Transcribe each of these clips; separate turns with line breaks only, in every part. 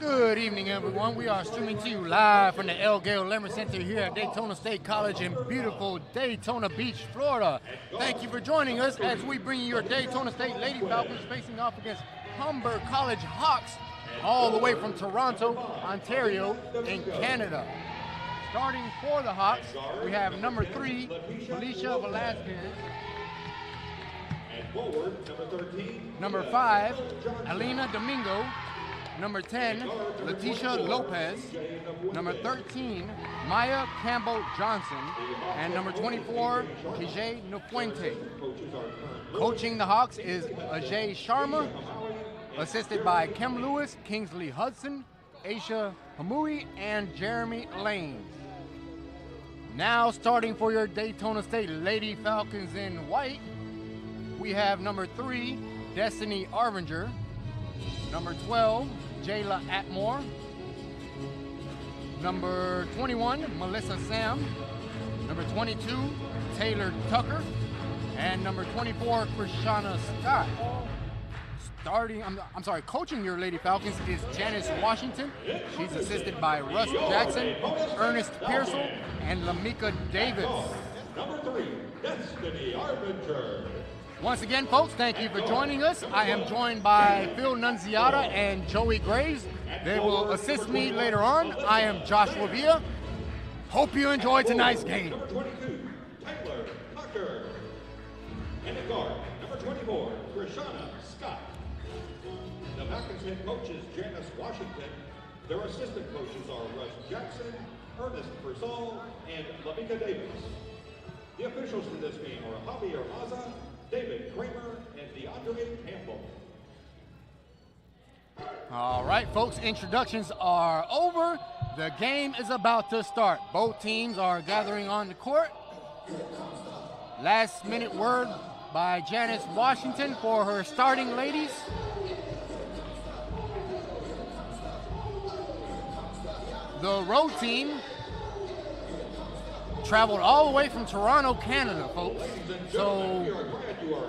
Good evening, everyone. We are streaming to you live from the L. Gale Lemerand Center here at Daytona State College in beautiful Daytona Beach, Florida. Thank you for joining us as we bring you your Daytona State Lady Falcons facing off against Humber College Hawks all the way from Toronto, Ontario in Canada. Starting for the Hawks, we have number 3, Felicia Velasquez. Number 5, Alina Domingo. Number 10, Leticia Lopez. Number 13, Maya Campbell Johnson. And number 24, Kijay Nofuente. Coaching the Hawks is Ajay Sharma, assisted by Kim Lewis, Kingsley Hudson, Aisha Hamui, and Jeremy Lane. Now starting for your Daytona State Lady Falcons in white, we have number 3, Destiny Arvinger. Number 12, Jayla Atmore. Number 21, Melissa Sam. Number 22, Taylor Tucker. And number 24, Krishana Scott. Coaching your Lady Falcons is Janice Washington. She's assisted by Russ Jackson, Ernest Pearsall, and Lamika Davis.
Number 3, Destiny Arvinger.
Once again, folks, thank you for joining us. I am joined by Phil Nunziata and Joey Graves. They will assist me later on. I am Joshua Villa. Hope you enjoy tonight's game.
Number 22, Taylor Tucker. And at guard, number 24, Krishana Scott. The Falcons head coach is Janice Washington. Their assistant coaches are Russ Jackson, Ernest Pearsall, and Lamika Davis. The officials for this game are Javier Maza, David Kramer, and DeAndre Campbell.
All right, folks, introductions are over. The game is about to start. Both teams are gathering on the court. Last minute word by Janice Washington for her starting ladies. The road team traveled all the way from Toronto, Canada, folks. So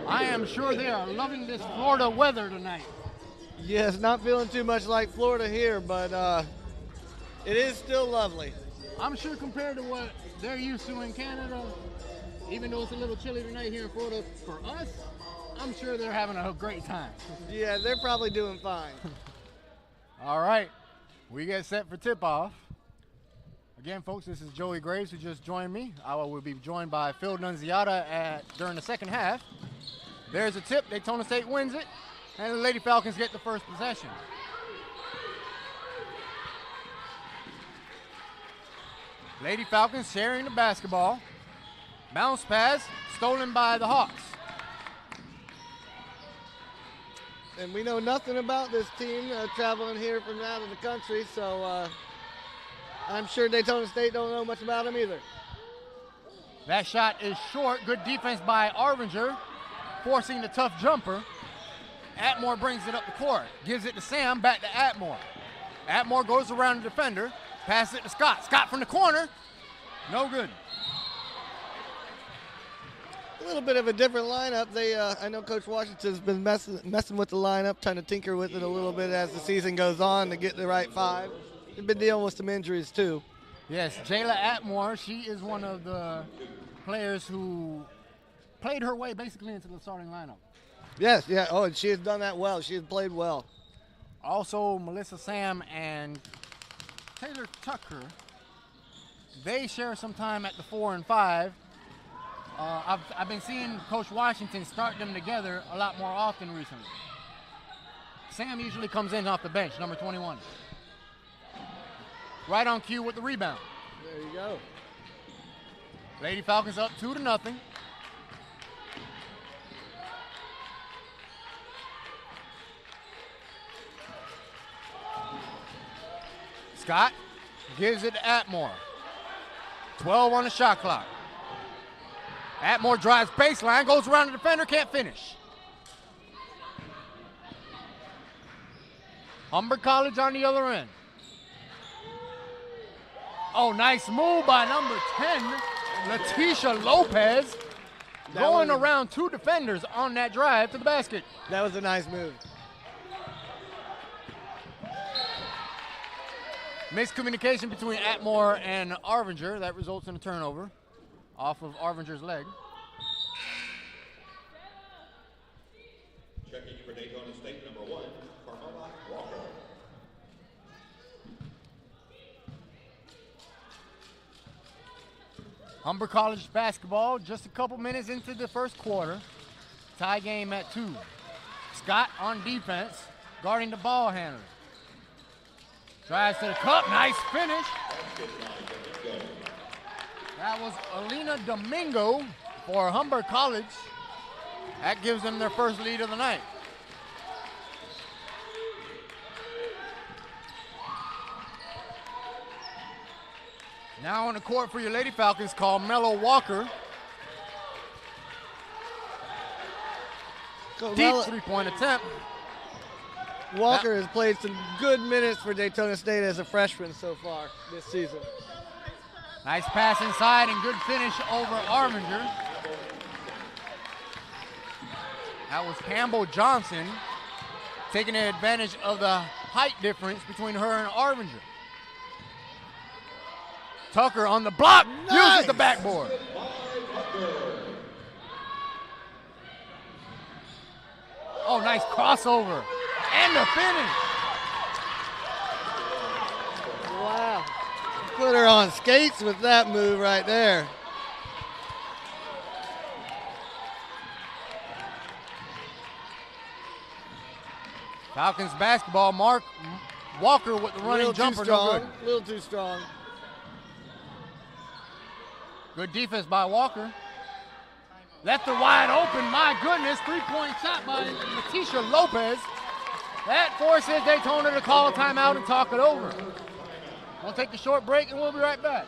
I am sure they are loving this Florida weather tonight.
Yes, not feeling too much like Florida here, but it is still lovely.
I'm sure compared to what they're used to in Canada, even though it's a little chilly tonight here in Florida for us, I'm sure they're having a great time.
Yeah, they're probably doing fine.
All right, we get set for tip-off. Again, folks, this is Joey Graves who just joined me. I will be joined by Phil Nunziata during the second half. There's a tip. Daytona State wins it, and the Lady Falcons get the first possession. Lady Falcons sharing the basketball. Bounce pass, stolen by the Hawks.
And we know nothing about this team traveling here from out of the country, so I'm sure Daytona State don't know much about them either.
That shot is short. Good defense by Arvinger, forcing the tough jumper. Atmore brings it up the court. Gives it to Sam, back to Atmore. Atmore goes around the defender, passes it to Scott. Scott from the corner, no good.
A little bit of a different lineup. I know Coach Washington's been messing with the lineup, trying to tinker with it a little bit as the season goes on to get the right 5. They've been dealing with some injuries too.
Yes, Jayla Atmore, she is one of the players who played her way basically into the starting lineup.
Yes, yeah. Oh, and she has done that well. She has played well.
Also, Melissa Sam and Taylor Tucker, they share some time at the 4 and 5. I've been seeing Coach Washington start them together a lot more often recently. Sam usually comes in off the bench, number 21. Right on cue with the rebound.
There you go.
Lady Falcons up 2-0. Scott gives it to Atmore. 12 on the shot clock. Atmore drives baseline, goes around the defender, can't finish. Humber College on the other end. Oh, nice move by number 10, Leticia Lopez, going around 2 defenders on that drive to the basket.
That was a nice move.
Miscommunication between Atmore and Arvinger. That results in a turnover off of Arvinger's leg.
Checking for Daytona State, number 1, Carmela Walker.
Humber College basketball just a couple minutes into the first quarter. Tie game at 2. Scott on defense, guarding the ball handler. Drives to the cup, nice finish. That was Alina Domingo for Humber College. That gives them their first lead of the night. Now on the court for your Lady Falcons, Carmelo Walker. Deep three-point attempt.
Walker has played some good minutes for Daytona State as a freshman so far this season.
Nice pass inside and good finish over Arvinger. That was Campbell Johnson taking advantage of the height difference between her and Arvinger. Tucker on the block,
nice.
Uses the backboard. Oh, nice crossover. And the finish.
Wow. Put her on skates with that move right there.
Falcons basketball, Mark Walker with the running jumper. No good.
A little too strong.
Good defense by Walker. Left her wide open, my goodness. 3-point shot by Leticia Lopez. That forces Daytona to call a timeout and talk it over. We'll take a short break and we'll be right back.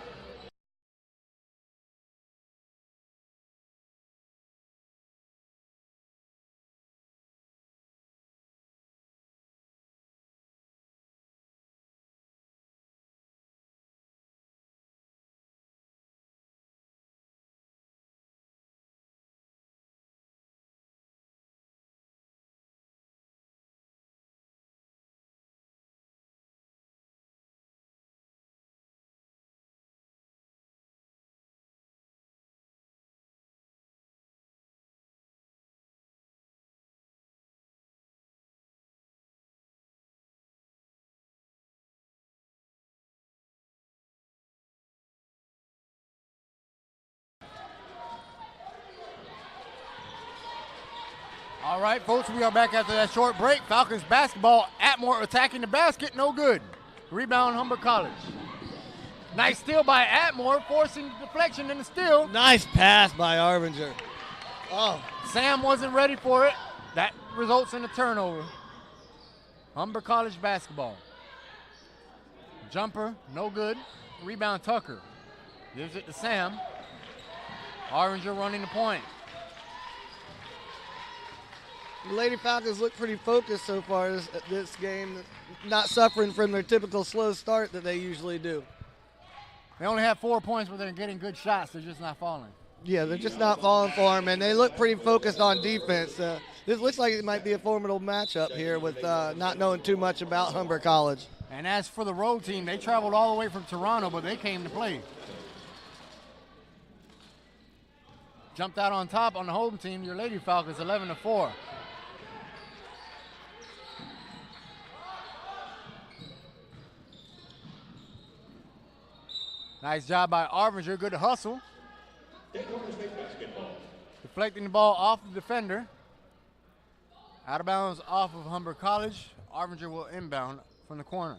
All right, folks, we are back after that short break. Falcons basketball, Atmore attacking the basket, no good. Rebound, Humber College. Nice steal by Atmore, forcing deflection and the steal.
Nice pass by Arvinger. Oh,
Sam wasn't ready for it. That results in a turnover. Humber College basketball. Jumper, no good. Rebound, Tucker. Gives it to Sam. Arvinger running the point.
The Lady Falcons look pretty focused so far this game, not suffering from their typical slow start that they usually do.
They only have 4 points, but they're getting good shots. They're just not falling.
Yeah, they're just not falling for them, and they look pretty focused on defense. This looks like it might be a formidable matchup here with not knowing too much about Humber College.
And as for the road team, they traveled all the way from Toronto, but they came to play. Jumped out on top on the home team, your Lady Falcons, 11-4. Nice job by Arvinger, good hustle. Deflecting the ball off the defender. Out of bounds off of Humber College. Arvinger will inbound from the corner.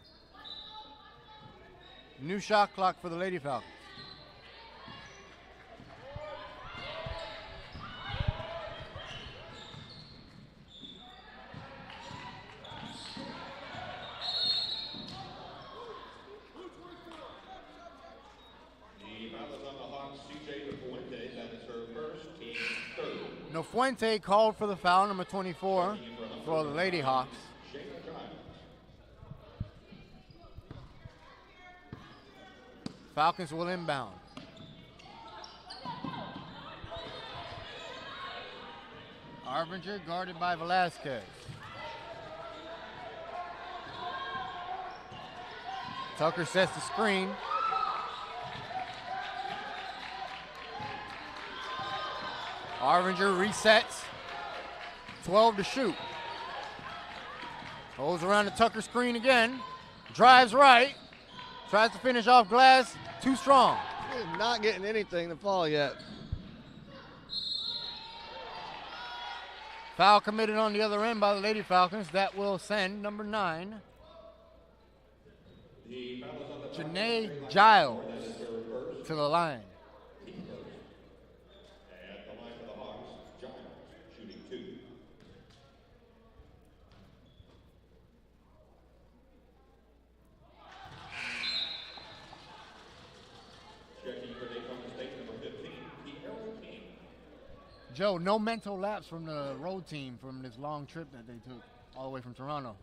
New shot clock for the Lady Falcons. Fuente called for the foul, number 24, for the Lady Hawks. Falcons will inbound. Arvinger guarded by Velasquez. Tucker sets the screen. Arvinger resets. 12 to shoot. Goes around the Tucker screen again. Drives right. Tries to finish off glass. Too strong.
He's not getting anything to fall yet.
Foul committed on the other end by the Lady Falcons. That will send number 9, Janae Giles, to the line.
At the line for the Hawks, Giles shooting 2. Checking for Daytona State, number 15, King.
Joe, no mental lapse from the road team from this long trip that they took all the way from Toronto.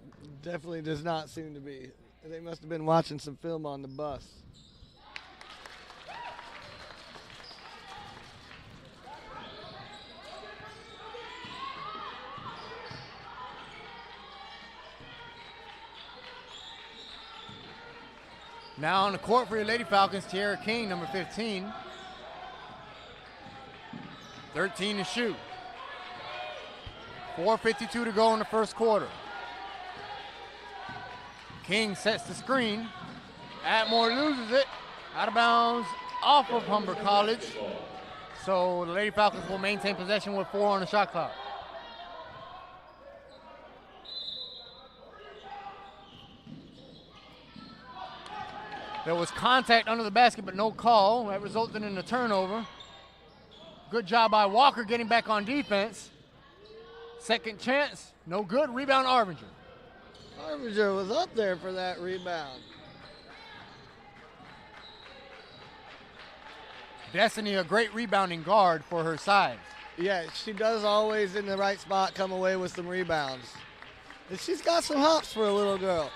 Definitely does not seem to be. They must have been watching some film on the bus.
Now on the court for your Lady Falcons, Tiara King, number 15. 13 to shoot. 4:52 to go in the first quarter. King sets the screen. Atmore loses it. Out of bounds off of Humber College. So the Lady Falcons will maintain possession with 4 on the shot clock. There was contact under the basket, but no call. That resulted in a turnover. Good job by Walker getting back on defense. Second chance, no good. Rebound, Arvinger.
Arvinger was up there for that rebound.
Destiny, a great rebounding guard for her size.
Yeah, she does always in the right spot come away with some rebounds. And she's got some hops for a little girl.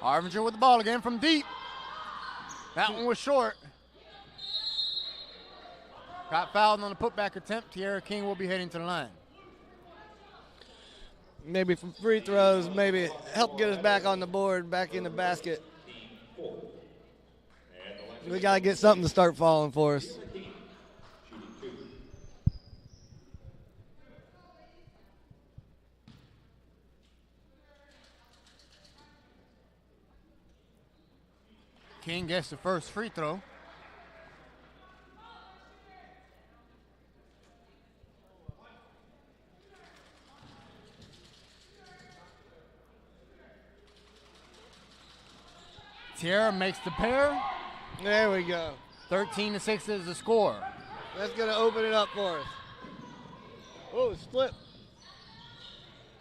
Arvinger with the ball again from deep. That one was short. Got fouled on the putback attempt. Tiara King will be heading to the line.
Maybe from free throws, maybe help get us back on the board, back in the basket. We got to get something to start falling for us.
King gets the first free throw. Tiara makes the pair.
There we go.
13-6 is the score.
That's going to open it up for us. Oh, split.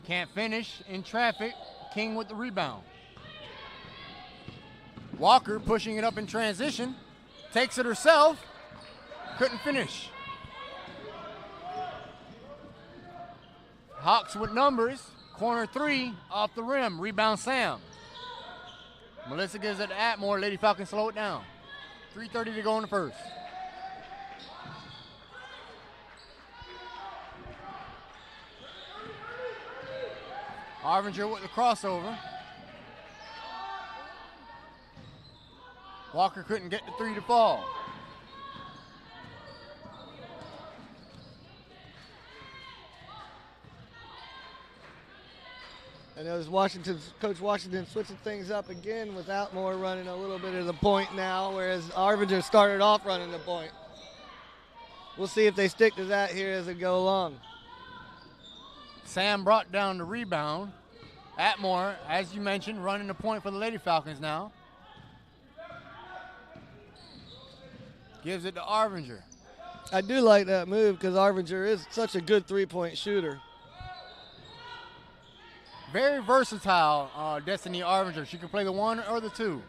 Can't finish in traffic. King with the rebound. Walker pushing it up in transition. Takes it herself. Couldn't finish. Hawks with numbers. Corner 3 off the rim. Rebound Sam. Melissa gives it to Atmore. Lady Falcons slow it down. 3:30 to go in the first. Arvinger with the crossover. Walker couldn't get the 3 to fall.
And it was Coach Washington switching things up again with Atmore running a little bit of the point now, whereas Arvinger started off running the point. We'll see if they stick to that here as it go along.
Sam brought down the rebound. Atmore, as you mentioned, running the point for the Lady Falcons now. Gives it to Arvinger.
I do like that move because Arvinger is such a good three-point shooter.
Very versatile, Destiny Arvinger. She can play the 1 or the 2.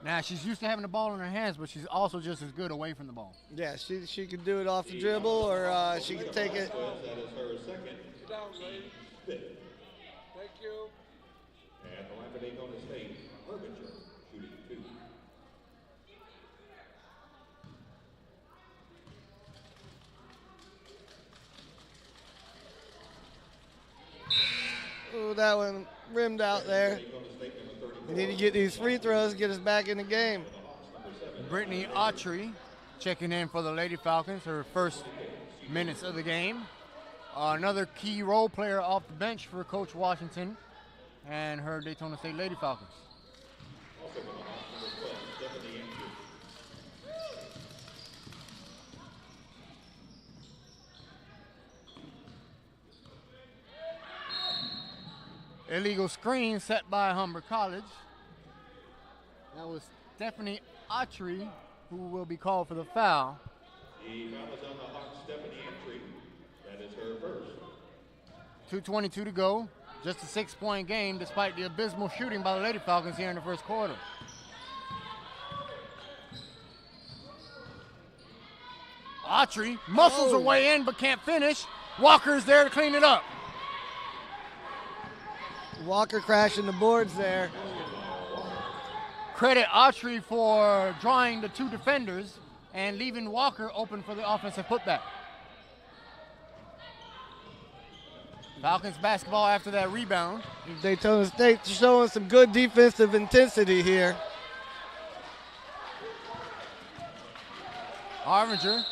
Now, she's used to having the ball in her hands, but she's also just as good away from the ball.
Yeah, she can do it off the dribble, or she can take it.
That is her second. Thank you. At the line for Daytona State, Arvinger shooting 2.
with that one rimmed out there. We need to get these free throws, get us back in the game.
Brittany Autry checking in for the Lady Falcons, her first minutes of the game. Another key role player off the bench for Coach Washington and her Daytona State Lady Falcons. Illegal screen set by Humber College. That was Stephanie Autry who will be called for the foul.
The foul is on the Hawk, Stephanie Entry. That is her first.
2:22 to go. Just a 6-point game despite the abysmal shooting by the Lady Falcons here in the first quarter. Autry muscles her way in but can't finish. Walker's there to clean it up.
Walker crashing the boards there.
Credit Autry for drawing the two defenders and leaving Walker open for the offensive putback. Falcons basketball after that rebound.
Daytona State showing some good defensive intensity here.
Harvinger.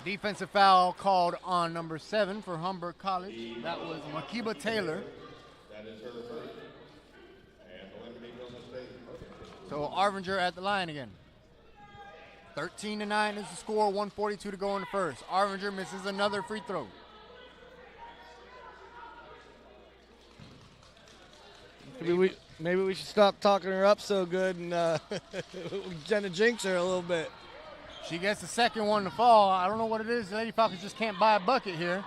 Defensive foul called on number 7 for Humber College. That was Makiba Taylor.
That is her first. And eliminated on the state.
So Harvinger at the line again. 13-9 is the score, 1:42 to go in the first. Harvinger misses another free throw.
Maybe we should stop talking her up so good and kind of jinx her a little bit.
She gets the second one to fall. I don't know what it is. The Lady Falcons just can't buy a bucket here.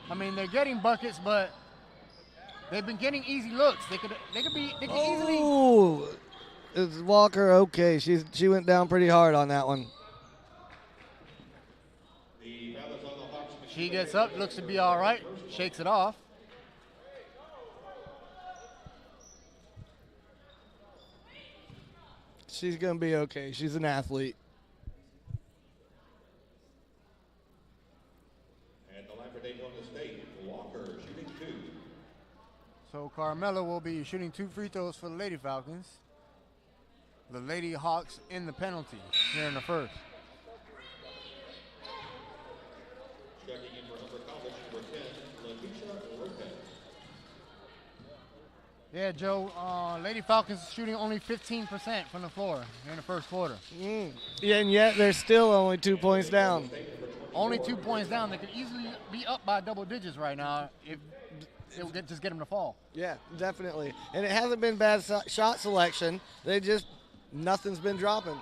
I mean, they're getting buckets, but they've been getting easy looks. They could easily.
Oh, is Walker okay? She went down pretty hard on that one.
She gets up, looks to be all right, shakes it off.
She's gonna be okay. She's an athlete.
Daytona State, Walker shooting 2.
So Carmella will be shooting 2 free throws for the Lady Falcons. The Lady Hawks in the penalty here in the first.
Checking in for Humber College, number 10, Latisha Lopez.
Yeah, Joe, Lady Falcons shooting only 15% from the floor here in the first quarter.
Yeah, and yet they're still only 2 points down.
Only 2 points down. They could easily be up by double digits right now if it would just get them to fall.
Yeah, definitely. And it hasn't been bad shot selection. Nothing's been dropping.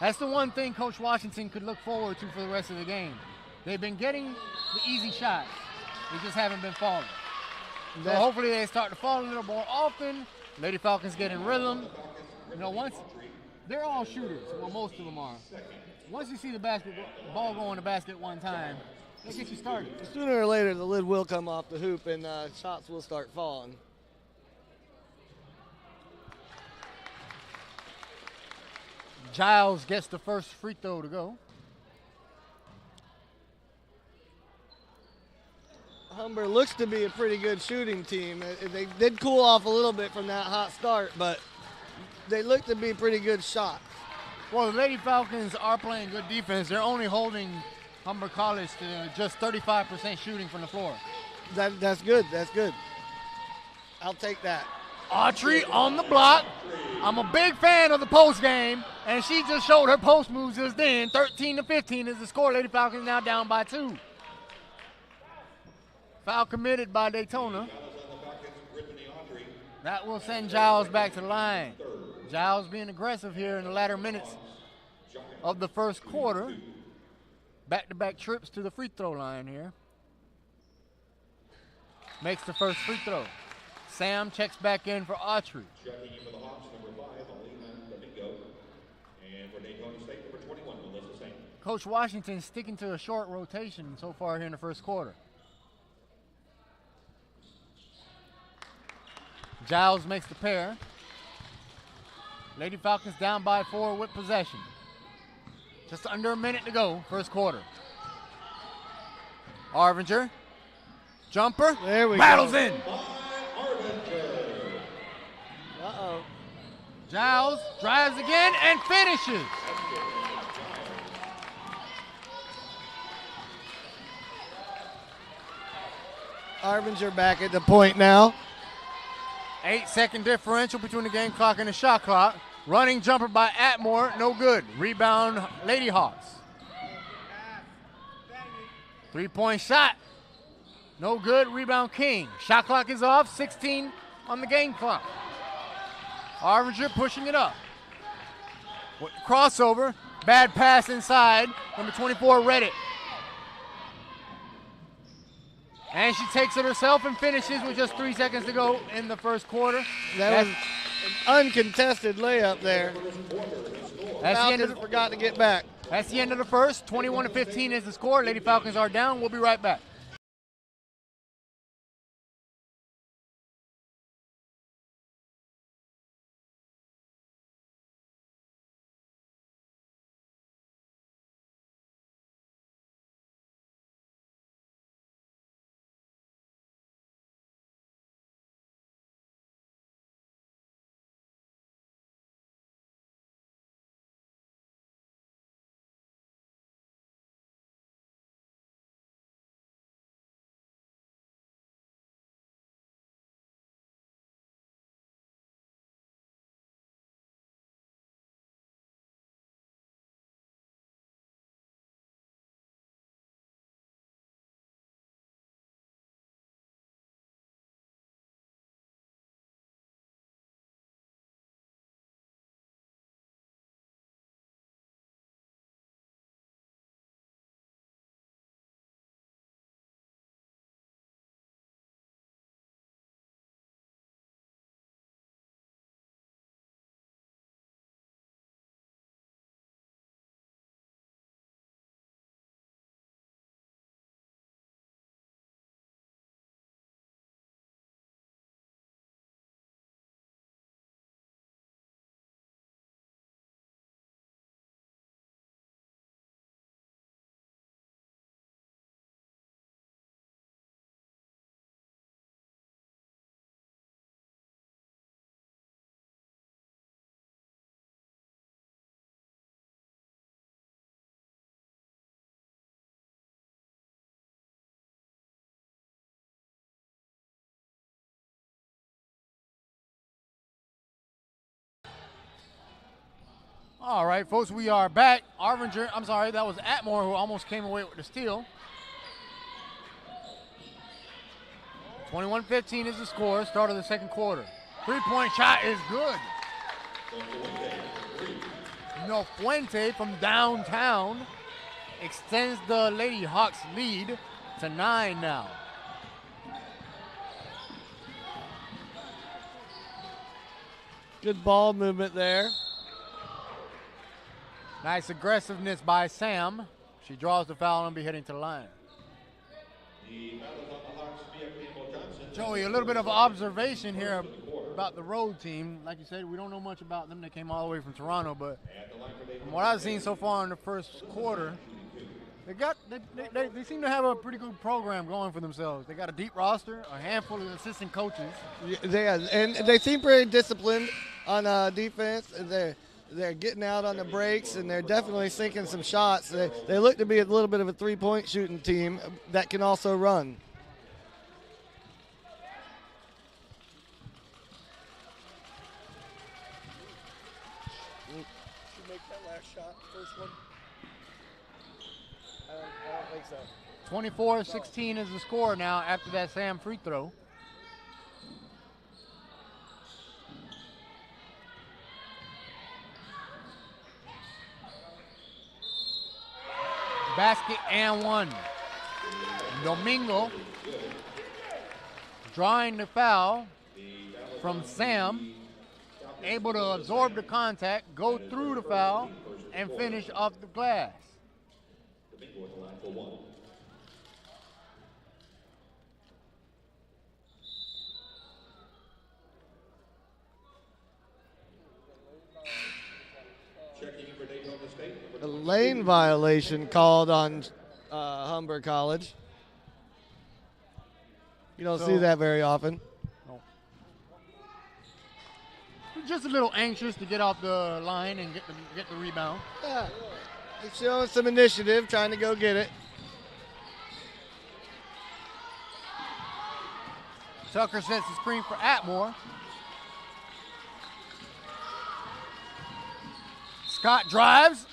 That's the one thing Coach Washington could look forward to for the rest of the game. They've been getting the easy shots. They just haven't been falling. So hopefully they start to fall a little more often. Lady Falcons get in rhythm. You know, once they're all shooters, well, most of them are. Once you see the ball go in the basket one time, that gets you started.
Sooner or later, the lid will come off the hoop and shots will start falling.
Giles gets the first free throw to go.
Humber looks to be a pretty good shooting team. They did cool off a little bit from that hot start, but they look to be pretty good shots.
Well, the Lady Falcons are playing good defense. They're only holding Humber College to just 35% shooting from the floor.
That's good. That's good. I'll take that.
Autry on the block. I'm a big fan of the post game, and she just showed her post moves just then. 13-15 is the score. Lady Falcons now down by 2. Foul committed by Daytona. That will send Giles back to the line. Giles being aggressive here in the latter minutes of the first quarter. Back-to-back trips to the free throw line here. Makes the first free throw. Sam checks back in for Autry.
Checking in for the Hawks, number 5, Lemerand. And for Daytona State, number 21, Melissa Saint.
Coach Washington sticking to a short rotation so far here in the first quarter. Giles makes the pair. Lady Falcons down by 4 with possession. Just under a minute to go, first quarter. Arvinger, jumper,
there we
battles
go.
in.
Uh-oh.
Giles drives again and finishes.
Arvinger back at the point now.
8-second differential between the game clock and the shot clock. Running jumper by Atmore, no good. Rebound, Lady Hawks. 3-point shot, no good. Rebound, King. Shot clock is off, 16 on the game clock. Arvinger pushing it up. Crossover, bad pass inside. Number 24, read it. And she takes it herself and finishes with just 3 seconds to go in the first quarter.
That was an uncontested layup there. Falcons forgot to get back.
That's the end of the first. 21-15 is the score. Lady Falcons are down. We'll be right back. All right, folks, we are back. Arvinger, I'm sorry, that was Atmore who almost came away with the steal. 21-15 is the score, start of the second quarter. 3-point shot is good. No Fuente from downtown extends the Lady Hawks lead to 9 now.
Good ball movement there.
Nice aggressiveness by Sam. She draws the foul and will be heading to the line. Joey, a little bit of observation here about the road team. Like you said, we don't know much about them. They came all the way from Toronto, but from what I've seen so far in the first quarter, they seem to have a pretty good program going for themselves. They got a deep roster, a handful of assistant coaches.
Yeah, and they seem pretty disciplined on defense. They're getting out on the breaks, and they're definitely sinking some shots. They look to be a little bit of a three-point shooting team that can also run. Should make that last shot, first one. I don't think so.
24-16 is the score now after that Sam free throw. Basket and one. Domingo drawing the foul from Sam, able to absorb the contact, go through the foul, and finish off the glass.
for Daytona State.
A lane violation called on Humber College. You don't see that very often.
No. Just a little anxious to get off the line and get the rebound.
Yeah, he's showing some initiative, trying to go get it.
Tucker sets the screen for Atmore. Scott drives,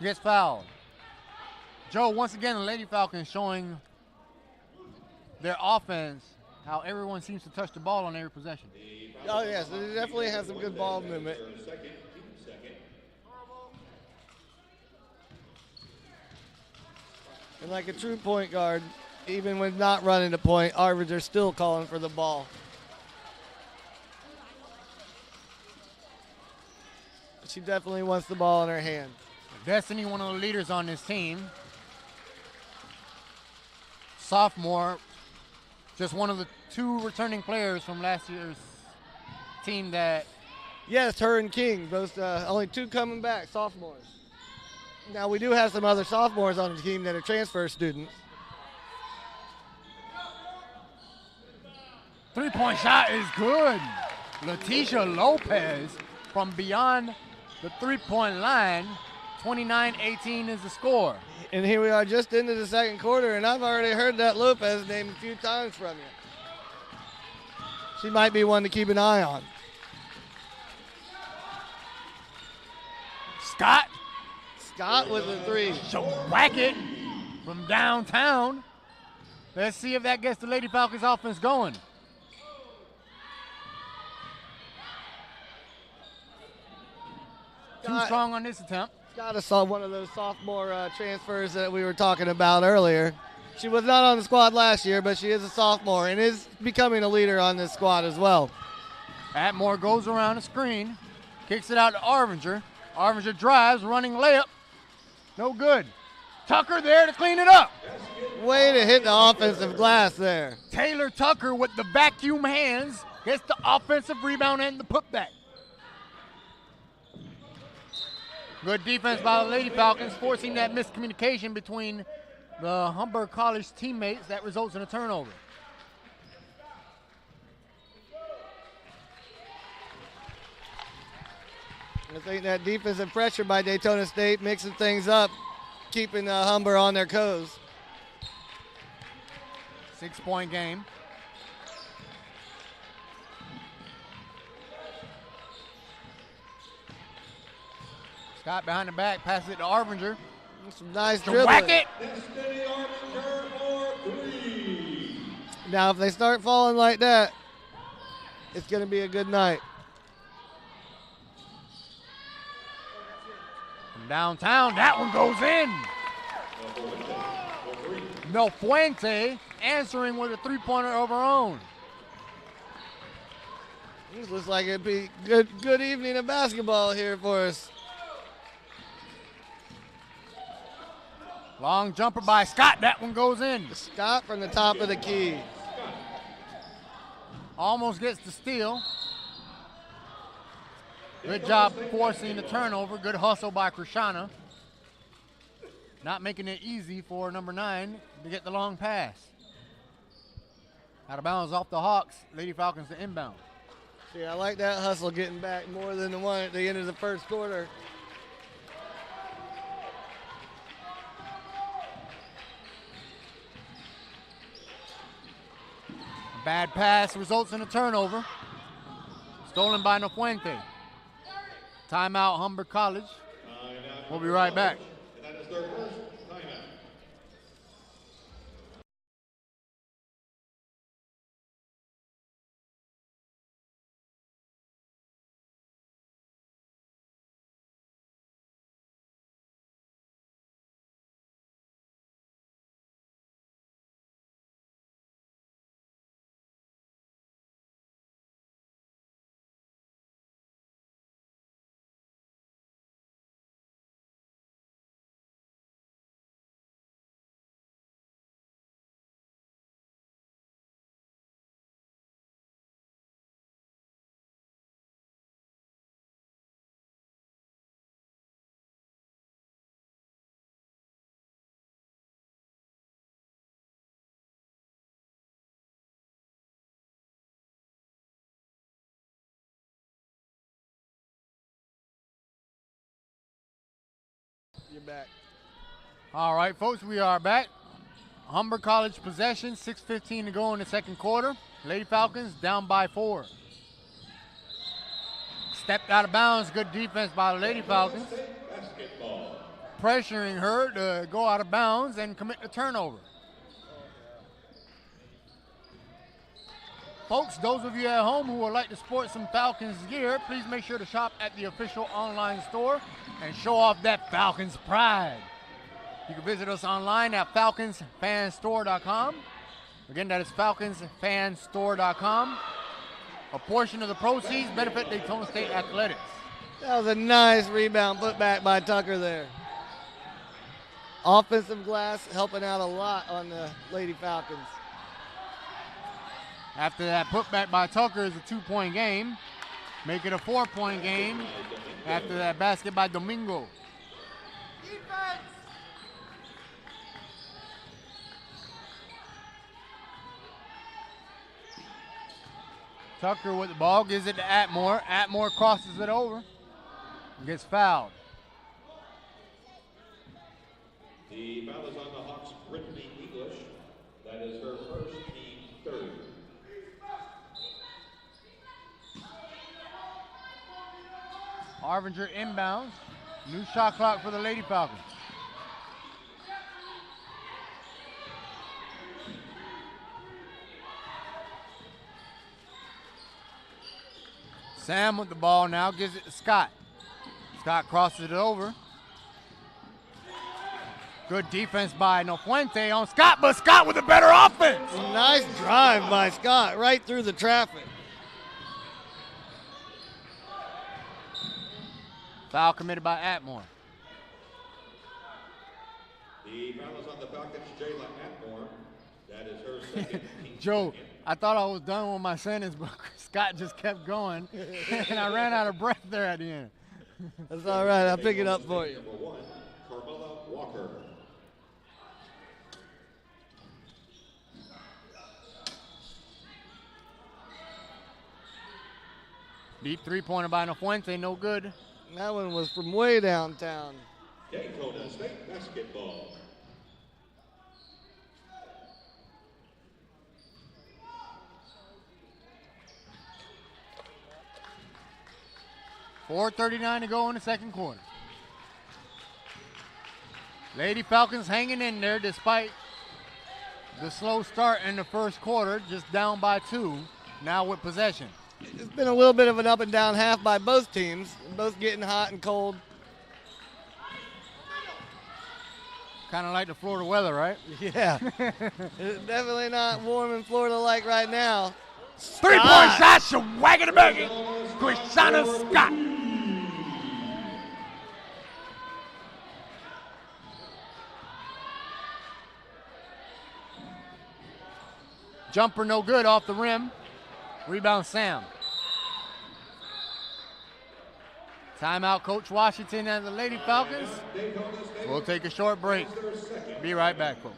gets fouled. Joe, once again, the Lady Falcons showing their offense, how everyone seems to touch the ball on every possession.
Oh, yes, they definitely have some good ball movement. And like a true point guard, even when not running the point, Arvidsjaur's still calling for the ball. She definitely wants the ball in her hand.
Destiny, one of the leaders on this team. Sophomore, just one of the 2 returning players from last year's team that...
Yes, her and King, both only 2 coming back, sophomores. Now, we do have some other sophomores on the team that are transfer students.
Three-point shot is good. Leticia Lopez from beyond the three-point line. 29-18 is the score.
And here we are just into the second quarter, and I've already heard that Lopez name a few times from you. She might be one to keep an eye on. Scott with the 3.
She'll whack it from downtown. Let's see if that gets the Lady Falcons offense going. Too strong on this attempt.
Scott saw one of those sophomore transfers that we were talking about earlier. She was not on the squad last year, but she is a sophomore and is becoming a leader on this squad as well.
Atmore goes around the screen, kicks it out to Arvinger. Arvinger drives, running layup. No good. Tucker there to clean it up.
Way to hit the offensive glass there.
Taylor Tucker with the vacuum hands gets the offensive rebound and the putback. Good defense by the Lady Falcons, forcing that miscommunication between the Humber College teammates that results in a turnover.
I think that defensive pressure by Daytona State mixing things up, keeping Humber on their toes.
6-point game. Scott behind the back, passes it to Arvinger.
Some nice dribbling.
Whack it.
Now, if they start falling like that, it's going to be a good night.
From downtown, that one goes in. No Fuente answering with a three-pointer of her own.
This looks like it'd be good evening of basketball here for us.
Long jumper by Scott. That one goes in.
Scott from the top of the key.
Almost gets the steal. Good job forcing the turnover. Good hustle by Krishana. Not making it easy for number 9 to get the long pass. Out of bounds off the Hawks. Lady Falcons to inbound.
See, I like that hustle getting back more than the one at the end of the first quarter.
Bad pass results in a turnover. Stolen by Nofuente. Timeout, Humber College. We'll be right back.
you're back.
All right, folks, we are back. Humber College possession, 6:15 to go in the second quarter. Lady Falcons down by 4. Stepped out of bounds, good defense by the Lady Falcons. Pressuring her to go out of bounds and commit the turnover. Folks, those of you at home who would like to sport some Falcons gear, please make sure to shop at the official online store and show off that Falcons pride. You can visit us online at falconsfanstore.com. Again, that is falconsfanstore.com. A portion of the proceeds benefit Daytona State Athletics.
That was a nice rebound put back by Tucker there. Offensive glass helping out a lot on the Lady Falcons.
After that putback by Tucker is a 2-point game. Make it a 4-point game after that basket by Domingo. Defense! Tucker with the ball, gives it to Atmore. Atmore crosses it over. Gets fouled.
The foul is on the Hawks, Brittany English. That is her first, team third.
Arvinger inbounds. New shot clock for the Lady Falcons. Sam with the ball now, gives it to Scott. Scott crosses it over. Good defense by Nofuente on Scott, but Scott with a better offense.
Nice drive by Scott right through the traffic.
Foul committed by Atmore.
The foul is on the Falcons, Jayla Atmore. That is her second.
Joe, I thought I was done with my sentence, but Scott just kept going, and I ran out of breath there at the end.
That's all right. I'll pick it up for you.
Number 1, Carmela Walker.
Deep three-pointer by Nofuente, no good.
That one was from way downtown.
Daytona State basketball.
.439 to go in the second quarter. Lady Falcons hanging in there despite the slow start in the first quarter, just down by 2, now with possession.
It's been a little bit of an up and down half by both teams, both getting hot and cold.
Kind of like the Florida weather, right?
Yeah. It's definitely not warm in Florida like right now.
Three-point shot, Shawagga Baggy. Krishana Scott. Jumper no good off the rim. Rebound Sam. Timeout, Coach Washington and the Lady Falcons. We'll take a short break. Be right back, folks.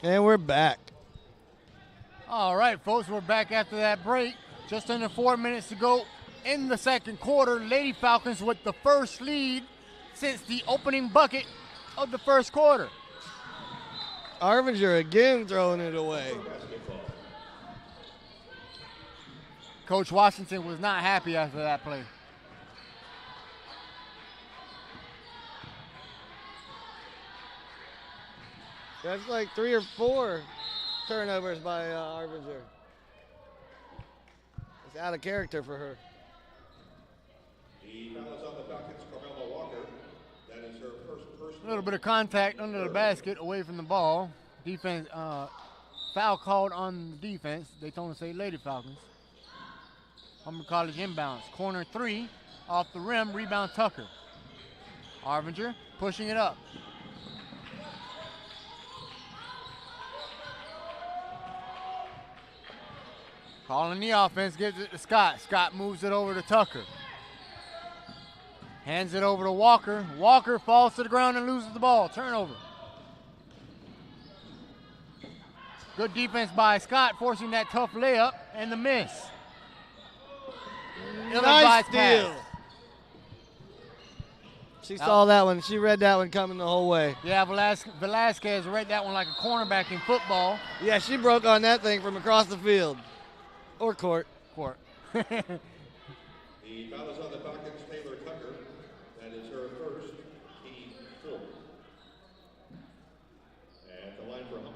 And we're back.
All right, folks, we're back after that break. Just under 4 minutes to go in the second quarter. Lady Falcons with the first lead since the opening bucket of the first quarter.
Arvinger again throwing it away.
Coach Washington was not happy after that play.
That's like 3 or 4 turnovers by Arvinger. It's out of character for her.
The foul is on the Falcons, Carmelo Walker. That is her first personal.
A little bit of contact under the basket, away from the ball. Defense, foul called on the defense. Daytona State Lady Falcons. Humber College inbounds. Corner 3, off the rim, rebound Tucker. Arvinger pushing it up. Calling the offense, gives it to Scott. Scott moves it over to Tucker. Hands it over to Walker. Walker falls to the ground and loses the ball. Turnover. Good defense by Scott, forcing that tough layup and the miss.
Nice steal. She saw that one. She read that one coming the whole way.
Yeah, Velasquez read that one like a cornerback in football.
Yeah, she broke on that thing from across the field. Or court.
Court.
The foul is on the Falcons, Taylor Tucker. That is her first, team 4. At the line for Humber.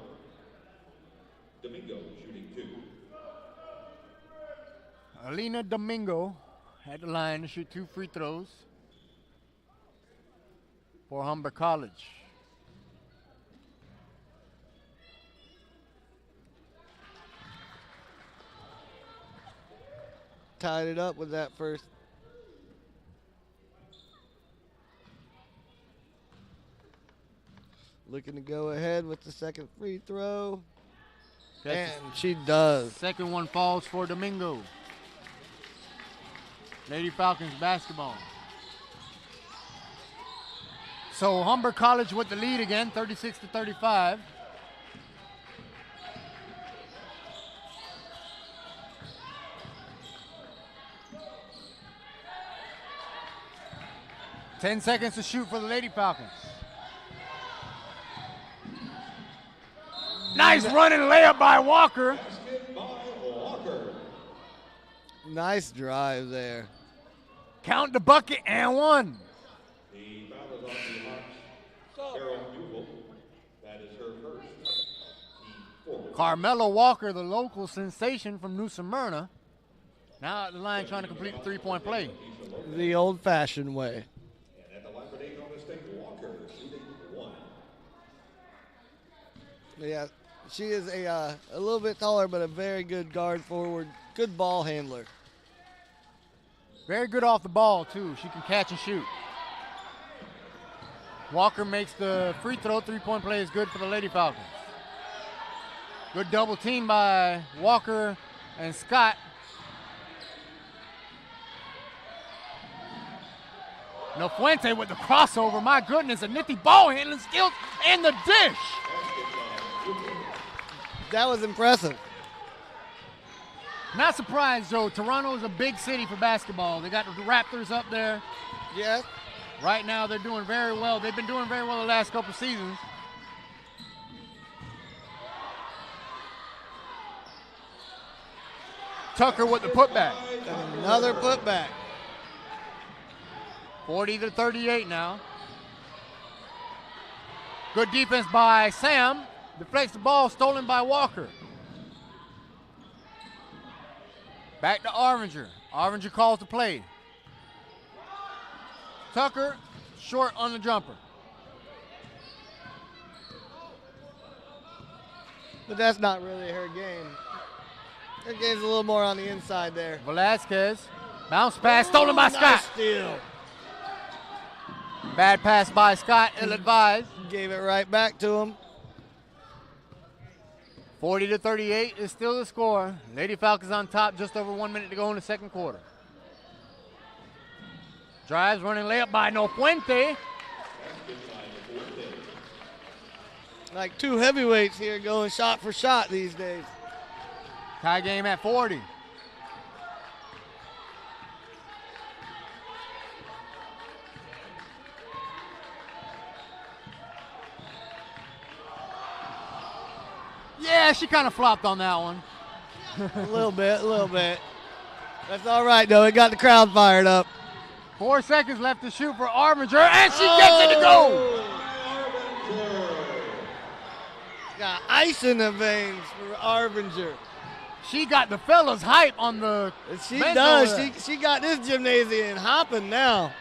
Domingo shooting 2.
Alina Domingo at the line to shoot 2 free throws for Humber College.
Tied it up with that first. Looking to go ahead with the second free throw. And she does.
Second one falls for Domingo. Lady Falcons basketball. So Humber College with the lead again, 36-35. Ten seconds to shoot for the Lady Falcons. Nice running layup by Walker.
Basket by Walker.
Nice drive there.
Count the bucket and one.
The foul is on the Hawks, Carol Newell. That is her first, team 4.
Carmelo Walker, the local sensation from New Smyrna, now at the line trying to complete the three-point play.
The old-fashioned way.
And at the line for Daytona State, Walker shooting 1.
Yeah, she is a little bit taller, but a very good guard forward. Good ball handler.
Very good off the ball, too. She can catch and shoot. Walker makes the free throw. Three-point play is good for the Lady Falcons. Good double team by Walker and Scott. No Fuente with the crossover. My goodness, a nifty ball handling skills and the dish.
That was impressive.
Not surprised, Joe. Toronto is a big city for basketball. They got the Raptors up there.
Yes.
Right now, they're doing very well. They've been doing very well the last couple seasons. Tucker with the putback.
Another putback.
40-38 now. Good defense by Sam. Deflects the ball, stolen by Walker. Back to Arvinger. Arvinger calls the play. Tucker, short on the jumper.
But that's not really her game. Her game's a little more on the inside there.
Velasquez, bounce pass, stolen by Scott.
Nice steal.
Bad pass by Scott, ill-advised.
Gave it right back to him.
40-38 is still the score. Lady Falcons on top, just over 1 minute to go in the second quarter. Drives, running layup by No Fuente.
Like two heavyweights here going shot for shot these days.
Tie game at 40. Yeah, she kind of flopped on that one.
A little bit. That's all right, though. It got the crowd fired up.
4 seconds left to shoot for Arbinger, and she gets it to go.
Got ice in the veins for Arbinger.
She got the fellas hype on the
She
bench
does.
over there.
She got this gymnasium hopping now.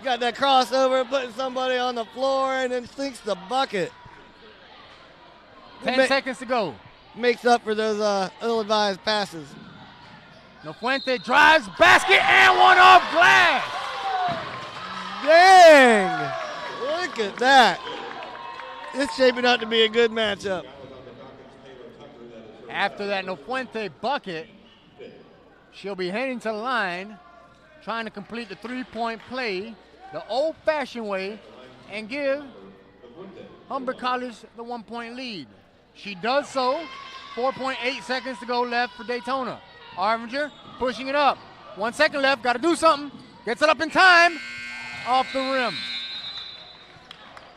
Got that crossover, putting somebody on the floor, and then sinks the bucket.
10 seconds to go.
Makes up for those ill-advised passes.
Nofuente drives, basket, and one off glass.
Dang! Look at that. It's shaping up to be a good matchup.
After that Nofuente bucket, she'll be heading to the line, trying to complete the three-point play the old-fashioned way and give Humber College the 1-point lead. She does so. 4.8 seconds to go left for Daytona. Arbinger pushing it up. 1 second left, got to do something. Gets it up in time, off the rim.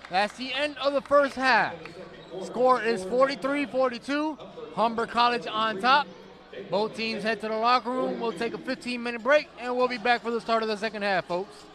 That's the end of the first half. Score is 43-42. Humber College on top. Both teams head to the locker room. We'll take a 15-minute break, and we'll be back for the start of the second half, folks.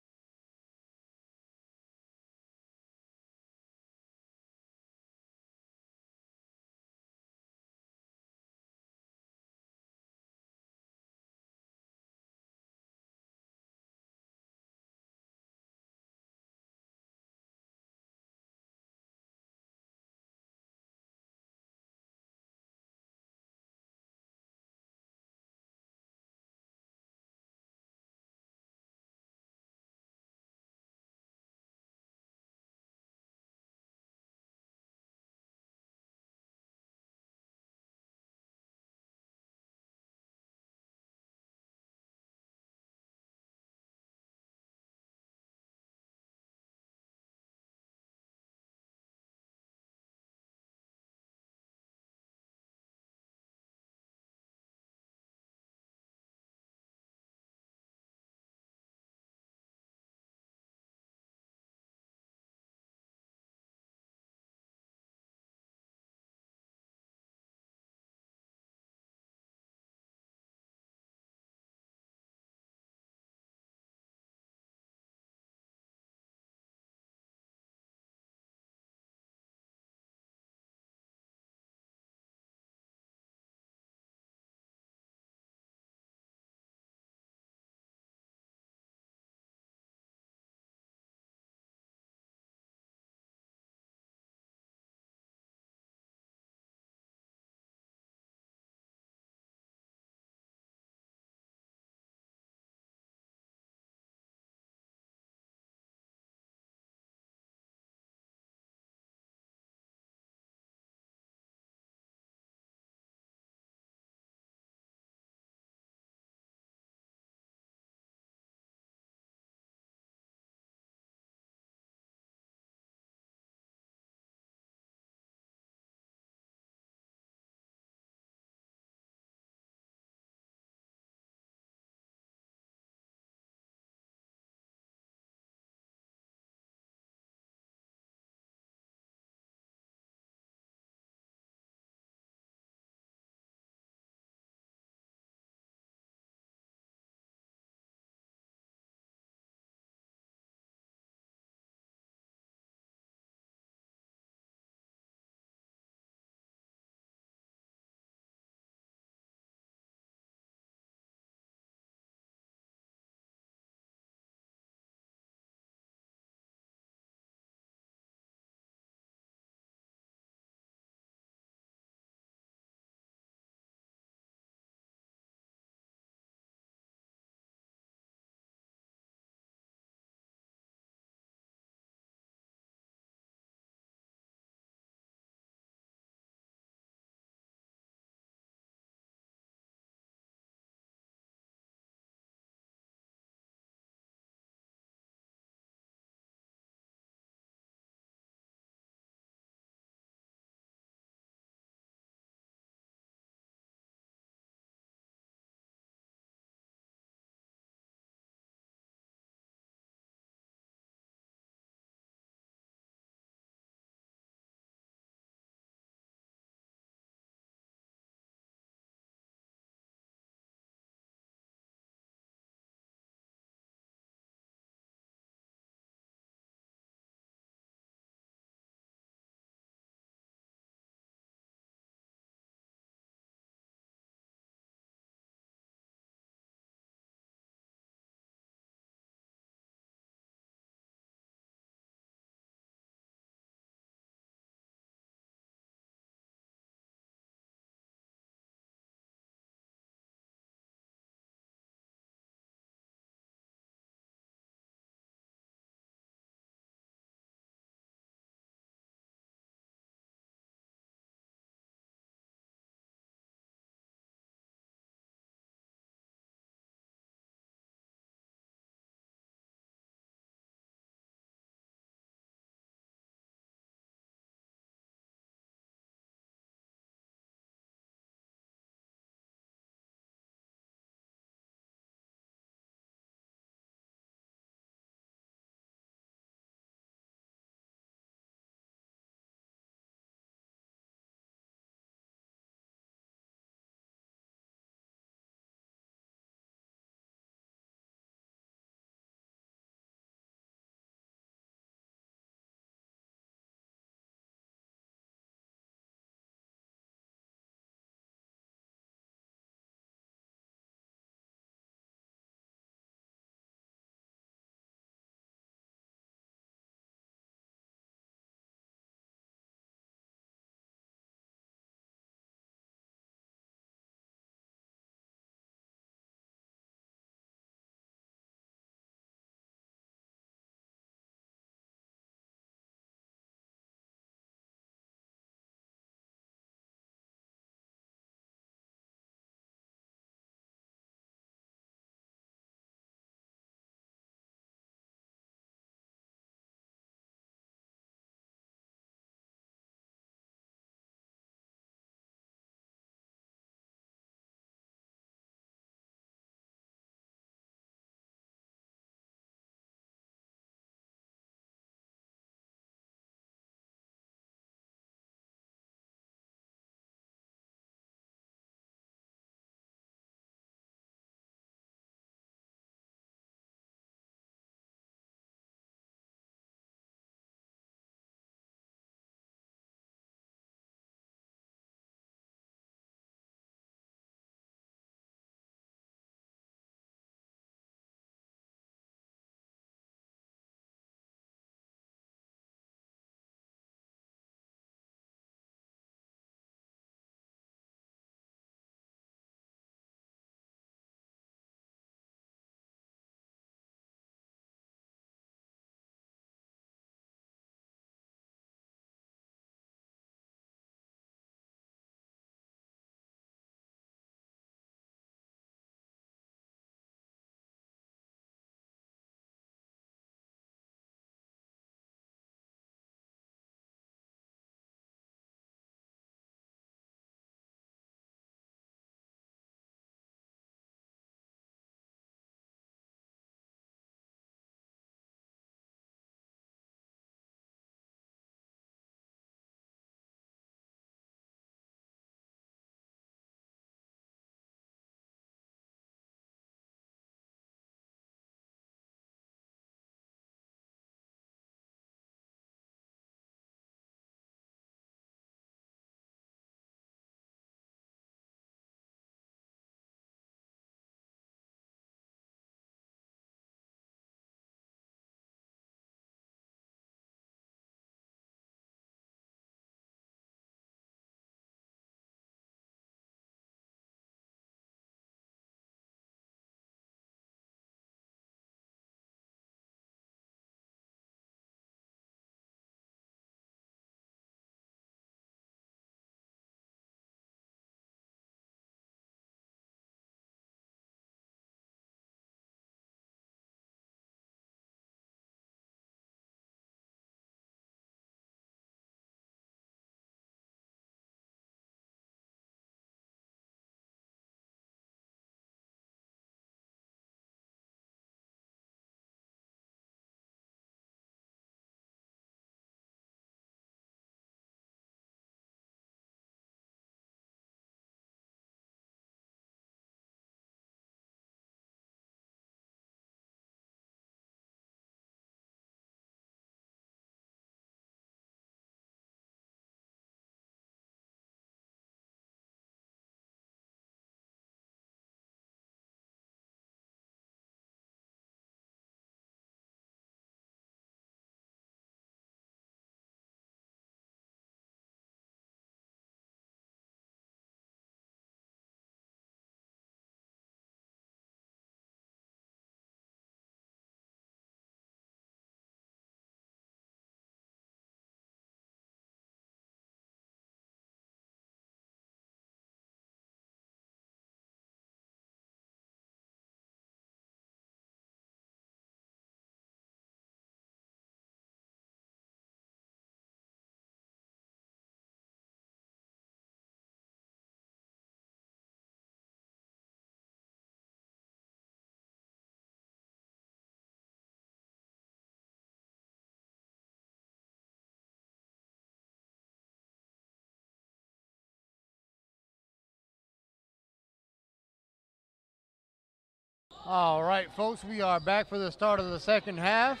All right, folks, we are back for the start of the second half.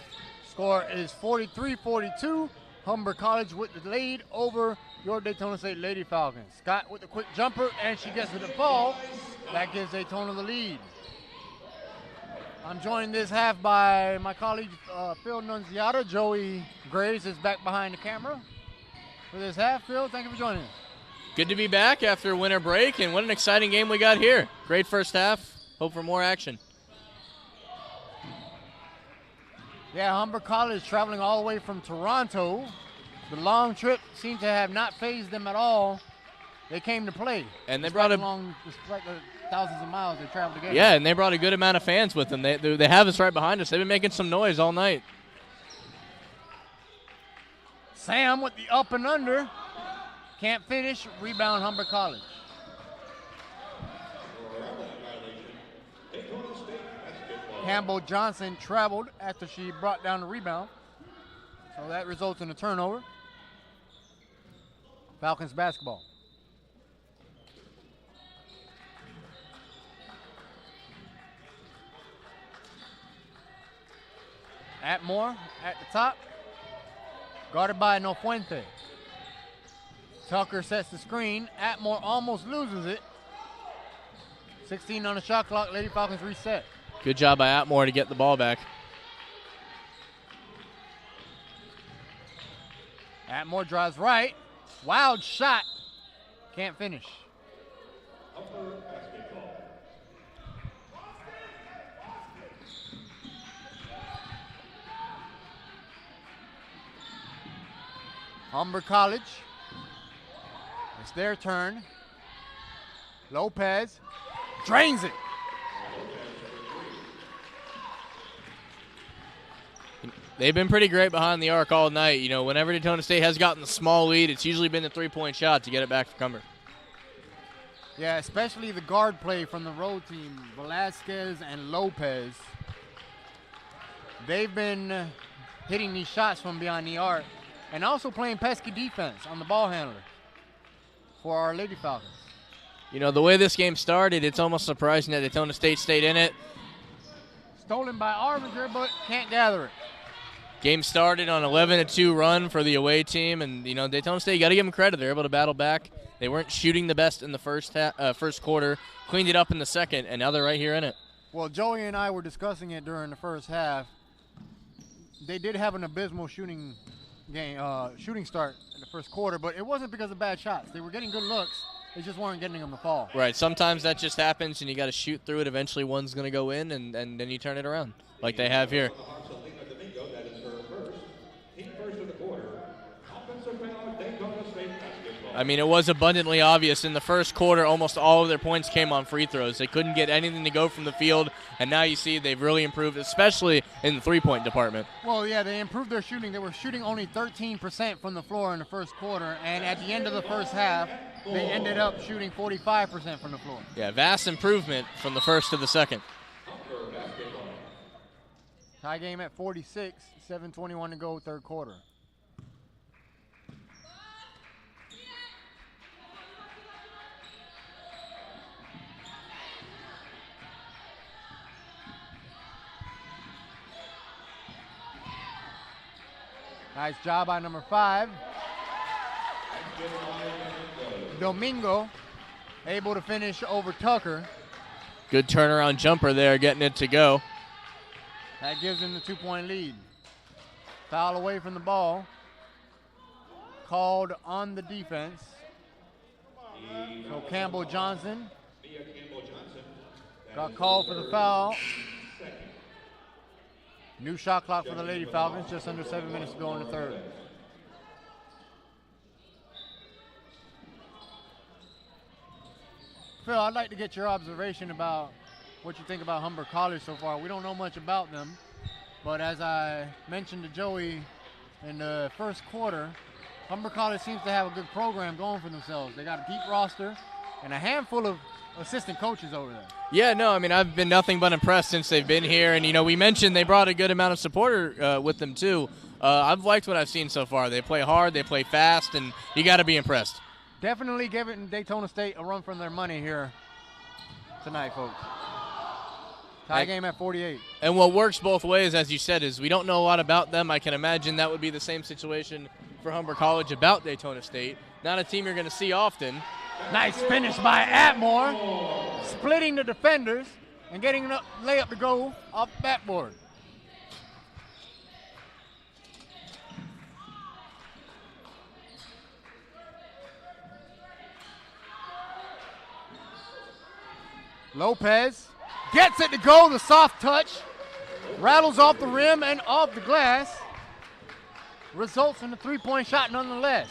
Score is 43-42. Humber College with the lead over your Daytona State Lady Falcons. Scott with the quick jumper, and she gets to the fall. That gives Daytona the lead. I'm joined this half by my colleague Phil Nunziata. Joey Graves is back behind the camera for this half. Phil, thank you for joining us.
Good to be back after winter break, and what an exciting game we got here. Great first half. Hope for more action.
Yeah, Humber College traveling all the way from Toronto. The long trip seemed to have not fazed them at all. They came to play.
And they brought
despite the thousands of miles they traveled to get.
Yeah, and they brought a good amount of fans with them. They have us right behind us. They've been making some noise all night.
Sam with the up and under. Can't finish. Rebound Humber College. Campbell Johnson traveled after she brought down the rebound. So that results in a turnover. Falcons basketball. Atmore at the top. Guarded by Nofuente. Tucker sets the screen. Atmore almost loses it. 16 on the shot clock. Lady Falcons reset.
Good job by Atmore to get the ball back.
Atmore drives right. Wild shot. Can't finish. Humber College. It's their turn. Lopez drains it.
They've been pretty great behind the arc all night. You know, whenever Daytona State has gotten the small lead, it's usually been the three-point shot to get it back for Humber.
Yeah, especially the guard play from the road team, Velasquez and Lopez. They've been hitting these shots from beyond the arc and also playing pesky defense on the ball handler for our Lady Falcons.
You know, the way this game started, it's almost surprising that Daytona State stayed in it.
Stolen by Arbinger, but can't gather it.
Game started on 11-2 run for the away team, and you know Daytona State, you got to give them credit. They're able to battle back. They weren't shooting the best in the first quarter, cleaned it up in the second, and now they're right here in it.
Well, Joey and I were discussing it during the first half. They did have an abysmal shooting start in the first quarter, but it wasn't because of bad shots. They were getting good looks. They just weren't getting them to fall.
Right. Sometimes that just happens, and you got to shoot through it. Eventually, one's going to go in, and then you turn it around like they have here. I mean, it was abundantly obvious in the first quarter. Almost all of their points came on free throws. They couldn't get anything to go from the field, and now you see they've really improved, especially in the three-point department.
Well, yeah, they improved their shooting. They were shooting only 13% from the floor in the first quarter, and at the end of the first half, they ended up shooting 45% from the floor.
Yeah, vast improvement from the first to the second.
Tie game at 46, 7:21 to go, third quarter. Nice job by number 5. Domingo able to finish over Tucker.
Good turnaround jumper there, getting it to go.
That gives him the 2-point lead. Foul away from the ball. Called on the defense. So Campbell Johnson got called for the foul. New shot clock for the Lady Falcons, just under 7 minutes to go in the third. Phil, I'd like to get your observation about what you think about Humber College so far. We don't know much about them, but as I mentioned to Joey in the first quarter, Humber College seems to have a good program going for themselves. They got a deep roster and a handful of assistant coaches over there.
Yeah, no, I mean, I've been nothing but impressed since they've been here. And, you know, we mentioned they brought a good amount of supporter with them, too. I've liked what I've seen so far. They play hard, they play fast, and you got to be impressed.
Definitely giving Daytona State a run for their money here tonight, folks. Tie game at 48.
And what works both ways, as you said, is we don't know a lot about them. I can imagine that would be the same situation for Humber College about Daytona State. Not a team you're going to see often.
Nice finish by Atmore, splitting the defenders and getting a layup to go off the backboard. Lopez gets it to go, the soft touch, rattles off the rim and off the glass, results in a three-point shot nonetheless.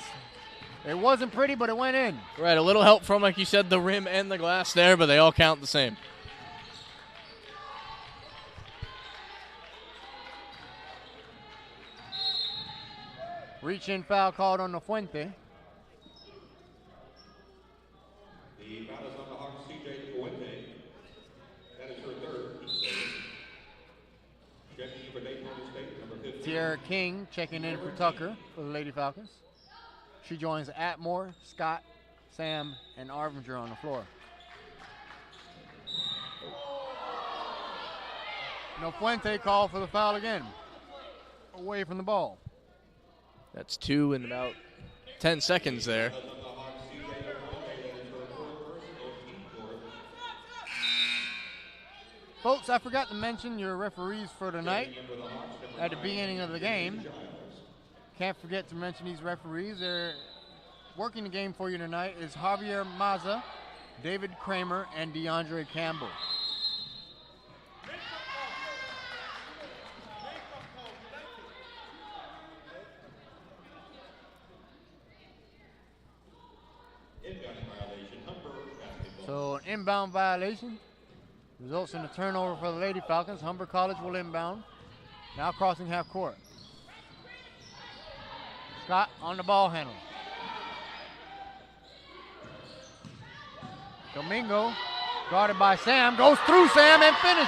It wasn't pretty, but it went in.
Right, a little help from, like you said, the rim and the glass there, but they all count the same.
Reach-in foul called on the Fuente.
The foul is on the Hawks, C.J. Fuente. That is her third. Checking for Daytona State, number 15.
Tierra King checking in for Tucker for the Lady Falcons. She joins Atmore, Scott, Sam, and Arvinger on the floor. No Fuente called for the foul again. Away from the ball.
That's 2 in about 10 seconds there.
Folks, I forgot to mention your referees for tonight at the beginning of the game. Can't forget to mention these referees. They're working the game for you tonight is Javier Maza, David Kramer, and DeAndre Campbell. So an inbound violation results in a turnover for the Lady Falcons. Humber College will inbound. Now crossing half court. Scott on the ball handle. Domingo, guarded by Sam, goes through Sam and finishes.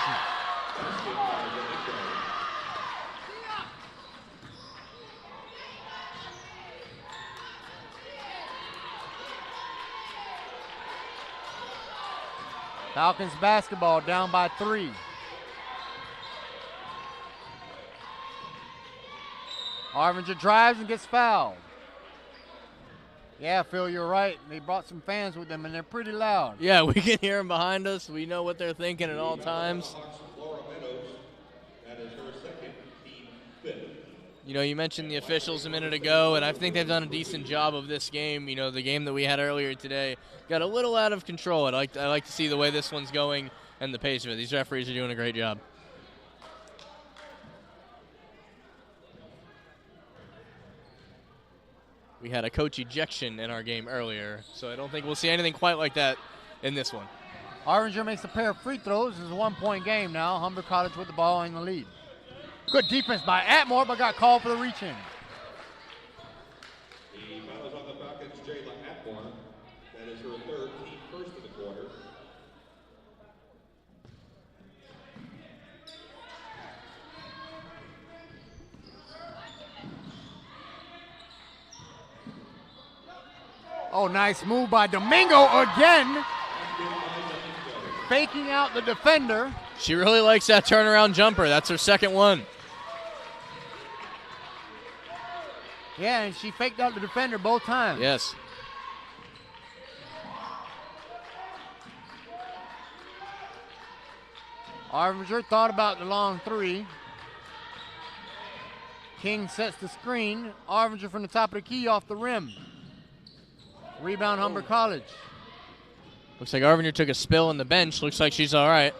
Falcons basketball down by 3. Arvinger drives and gets fouled. Yeah, Phil, you're right. They brought some fans with them, and they're pretty loud.
Yeah, we can hear them behind us. We know what they're thinking at all times. You know, you mentioned the officials a minute ago, and I think they've done a decent job of this game. You know, the game that we had earlier today got a little out of control. I like to see the way this one's going and the pace of it. These referees are doing a great job. We had a coach ejection in our game earlier, so I don't think we'll see anything quite like that in this one.
Arvinger makes a pair of free throws. It's a one-point game now. Humber College with the ball in the lead. Good defense by Atmore, but got called for the reach-in.
The foul is on the Falcons, Jayla Atmore. That is her third, team first of the quarter.
Oh, nice move by Domingo again. Faking out the defender.
She really likes that turnaround jumper. That's her second one.
Yeah, and she faked out the defender both times.
Yes.
Arvinger thought about the long three. King sets the screen. Arvinger from the top of the key off the rim. Rebound Humber College.
Looks like Arvinger took a spill on the bench. Looks like she's all right.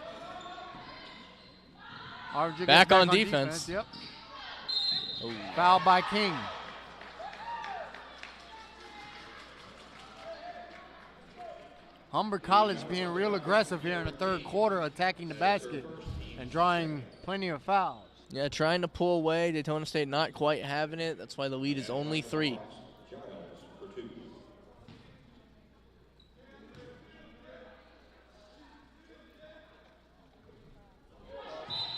Arvinger
back on defense.
Yep. Foul by King. Humber College being real aggressive here in the third quarter, attacking the basket and drawing plenty of fouls.
Yeah, trying to pull away. Daytona State not quite having it. That's why the lead is only 3.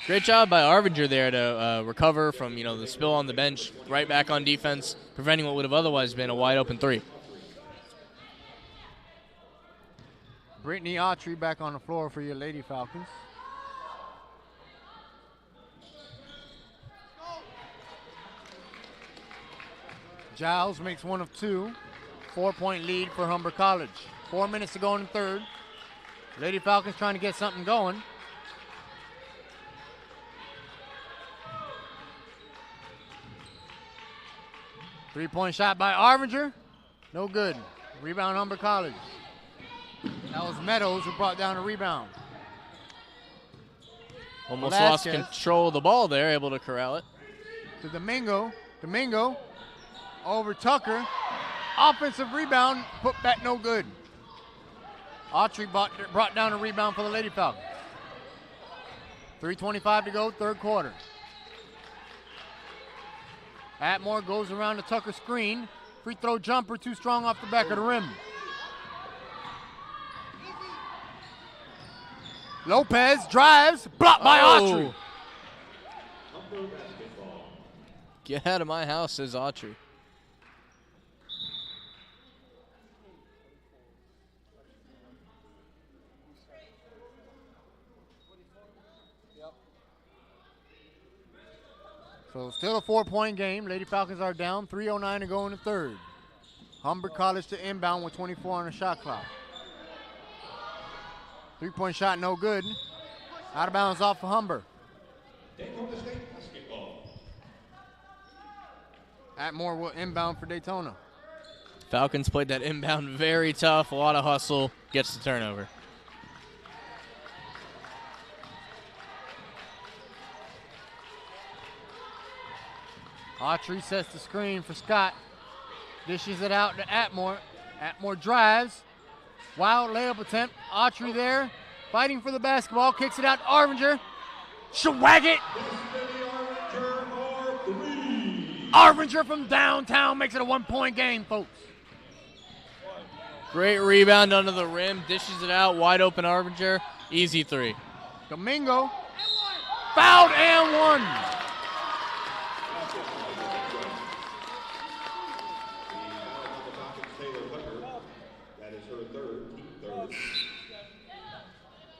Great job by Arvinger there to recover from, the spill on the bench, right back on defense, preventing what would have otherwise been a wide open 3.
Brittany Autry back on the floor for your Lady Falcons. Giles makes one of two. 4-point lead for Humber College. 4 minutes to go in the third. Lady Falcons trying to get something going. Three-point shot by Arvinger. No good. Rebound Humber College. That was Meadows who brought down a rebound.
Almost
Velasquez.
lost control of the ball there, able to corral it.
To Domingo. Domingo over Tucker. Offensive rebound, put back no good. Autry brought down a rebound for the Lady Falcons. 3:25 to go, third quarter. Atmore goes around the Tucker screen. Free throw jumper too strong off the back of the rim. Lopez drives, blocked by Autry.
Get out of my house, says Autry.
So still a 4-point game. Lady Falcons are down. 3:09 to go in the third. Humber College to inbound with 24 on the shot clock. 3-point shot, no good. Out of bounds off for Humber.
Daytona State basketball.
Atmore will inbound for Daytona.
Falcons played that inbound very tough. A lot of hustle. Gets the turnover.
Autry sets the screen for Scott. Dishes it out to Atmore. Atmore drives. Wild layup attempt. Autry there. Fighting for the basketball. Kicks it out to Arvinger. Swag it. Arvinger from downtown makes it a 1-point game, folks.
Great rebound under the rim. Dishes it out. Wide open Arvinger. Easy three.
Domingo. Fouled and one.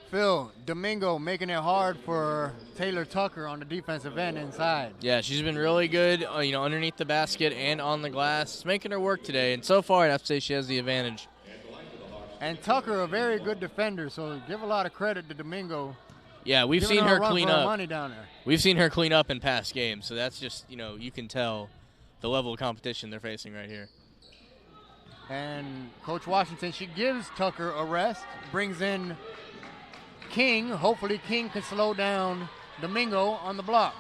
Phil, Domingo making it hard for Taylor Tucker on the defensive end inside.
Yeah, she's been really good, underneath the basket and on the glass. It's making her work today, and so far I'd have to say she has the advantage.
And Tucker, a very good defender, so give a lot of credit to Domingo.
Yeah, we've
Giving
seen her
run
clean
for her
up.
money down there.
We've seen her clean up in past games, so that's just, you can tell the level of competition they're facing right here.
And Coach Washington, she gives Tucker a rest, brings in King. Hopefully King can slow down Domingo on the block.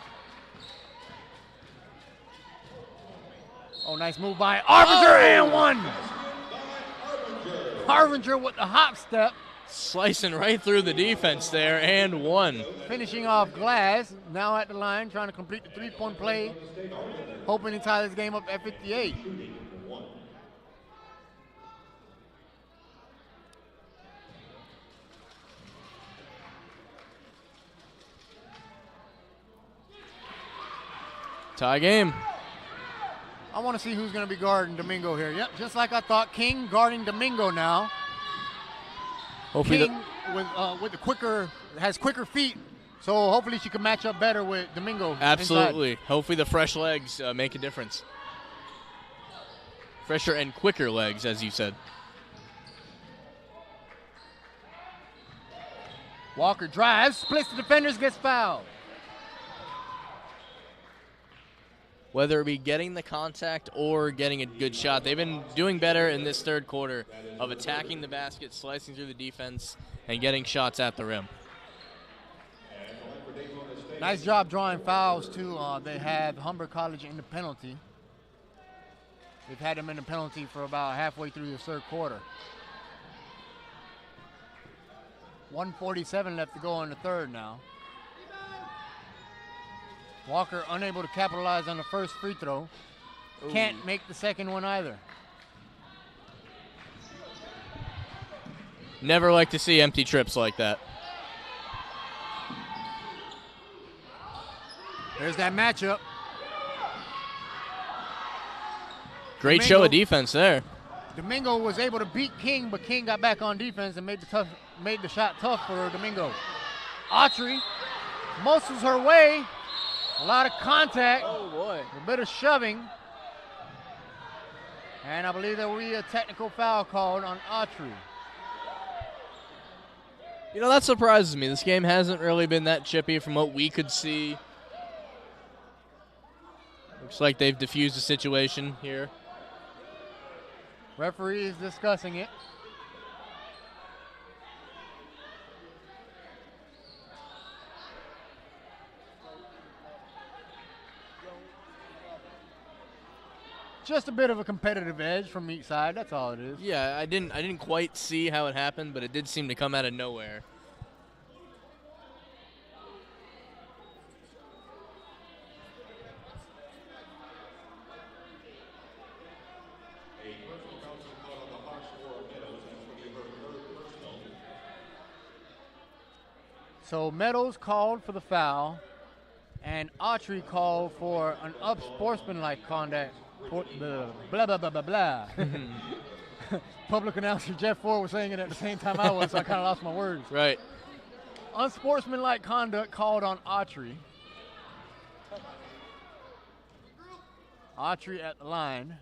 Oh, nice move by Arvinger and one. Arvinger with the hop step.
Slicing right through the defense there and one.
Finishing off glass, now at the line, trying to complete the three-point play, hoping to tie this game up at 58.
Tie game.
I want to see who's going to be guarding Domingo here. Yep, just like I thought. King guarding Domingo now.
Hopefully
King with the has quicker feet, so hopefully she can match up better with Domingo.
Absolutely.
Inside.
Hopefully the fresh legs make a difference. Fresher and quicker legs, as you said.
Walker drives, splits the defenders, gets fouled.
Whether it be getting the contact or getting a good shot, they've been doing better in this third quarter of attacking the basket, slicing through the defense, and getting shots at the rim.
Nice job drawing fouls, too. They have Humber College in the penalty. They've had them in the penalty for about halfway through the third quarter. 1:47 left to go in the third now. Walker unable to capitalize on the first free throw.
Ooh.
Can't make the second one either.
Never like to see empty trips like that.
There's that matchup.
Great show of defense there.
Domingo was able to beat King, but King got back on defense and made the shot tough for Domingo. Autry muscles her way. A lot of contact.
Oh, boy.
A bit of shoving. And I believe there will be a technical foul called on Autry.
You know, that surprises me. This game hasn't really been that chippy from what we could see. Looks like they've diffused the situation here.
Referee is discussing it. Just a bit of a competitive edge from each side. That's all it is.
Yeah, I didn't quite see how it happened, but it did seem to come out of nowhere.
So Meadows called for the foul, and Autry called for an unsportsmanlike conduct. Blah, blah, blah, blah, blah. Public announcer Jeff Ford was saying it at the same time I was, so I kind of lost my words.
Right.
Unsportsmanlike conduct called on Autry. Autry at the line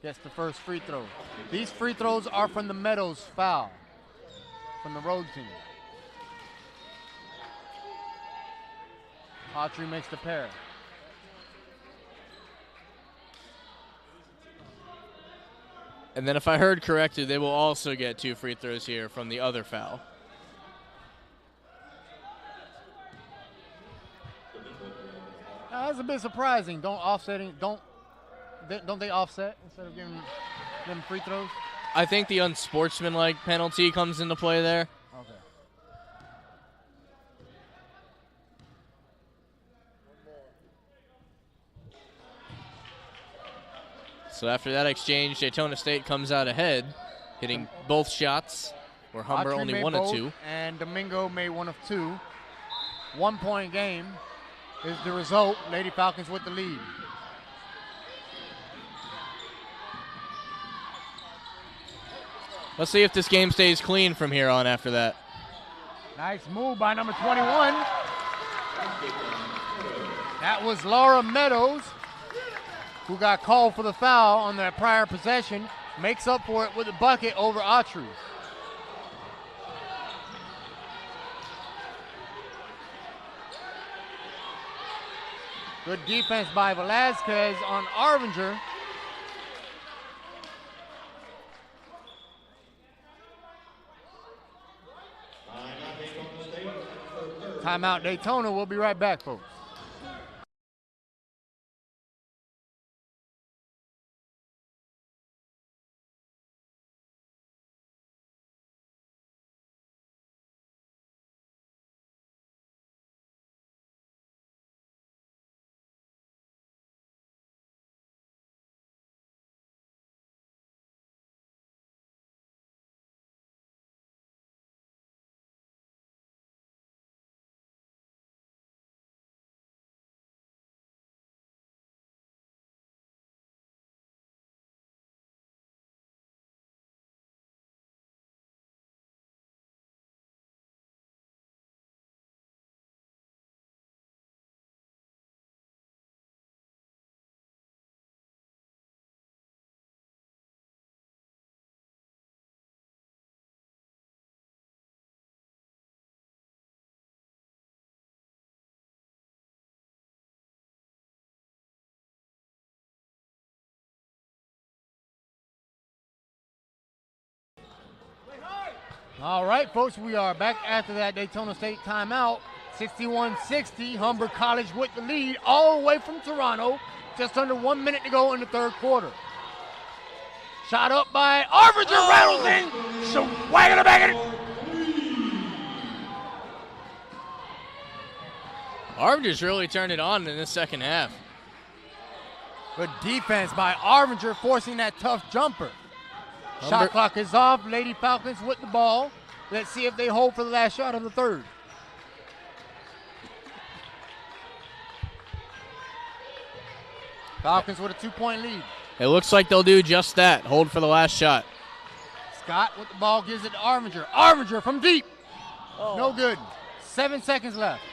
gets the first free throw. These free throws are from the Meadows foul, from the road team. Autry makes the pair.
And then if I heard correctly, they will also get 2 free throws here from the other foul.
That's a bit surprising. Don't they offset instead of giving them free throws?
I think the unsportsmanlike penalty comes into play there.
Okay.
So after that exchange, Daytona State comes out ahead, hitting both shots, where Humber
Autry
only
made
1 of
both,
2.
And Domingo made 1 of 2. 1 point game is the result. Lady Falcons with the lead.
Let's see if this game stays clean from here on after that.
Nice move by number 21. That was Laura Meadows, who got called for the foul on their prior possession, makes up for it with a bucket over Autry. Good defense by Velazquez on Arvinger. Timeout Daytona. We'll be right back, folks. All right, folks, we are back after that Daytona State timeout. 61-60, Humber College with the lead all the way from Toronto. Just under 1 minute to go in the third quarter. Shot up by Arvinger, rattles in, so whack it back it.
Arvinger's really turned it on in this second half.
Good defense by Arvinger, forcing that tough jumper. Shot clock is off. Lady Falcons with the ball. Let's see if they hold for the last shot of the third. Falcons with a 2-point lead.
It looks like they'll do just that. Hold for the last shot.
Scott with the ball gives it to Arvinger. Arvinger from deep. Oh. No good. 7 seconds left.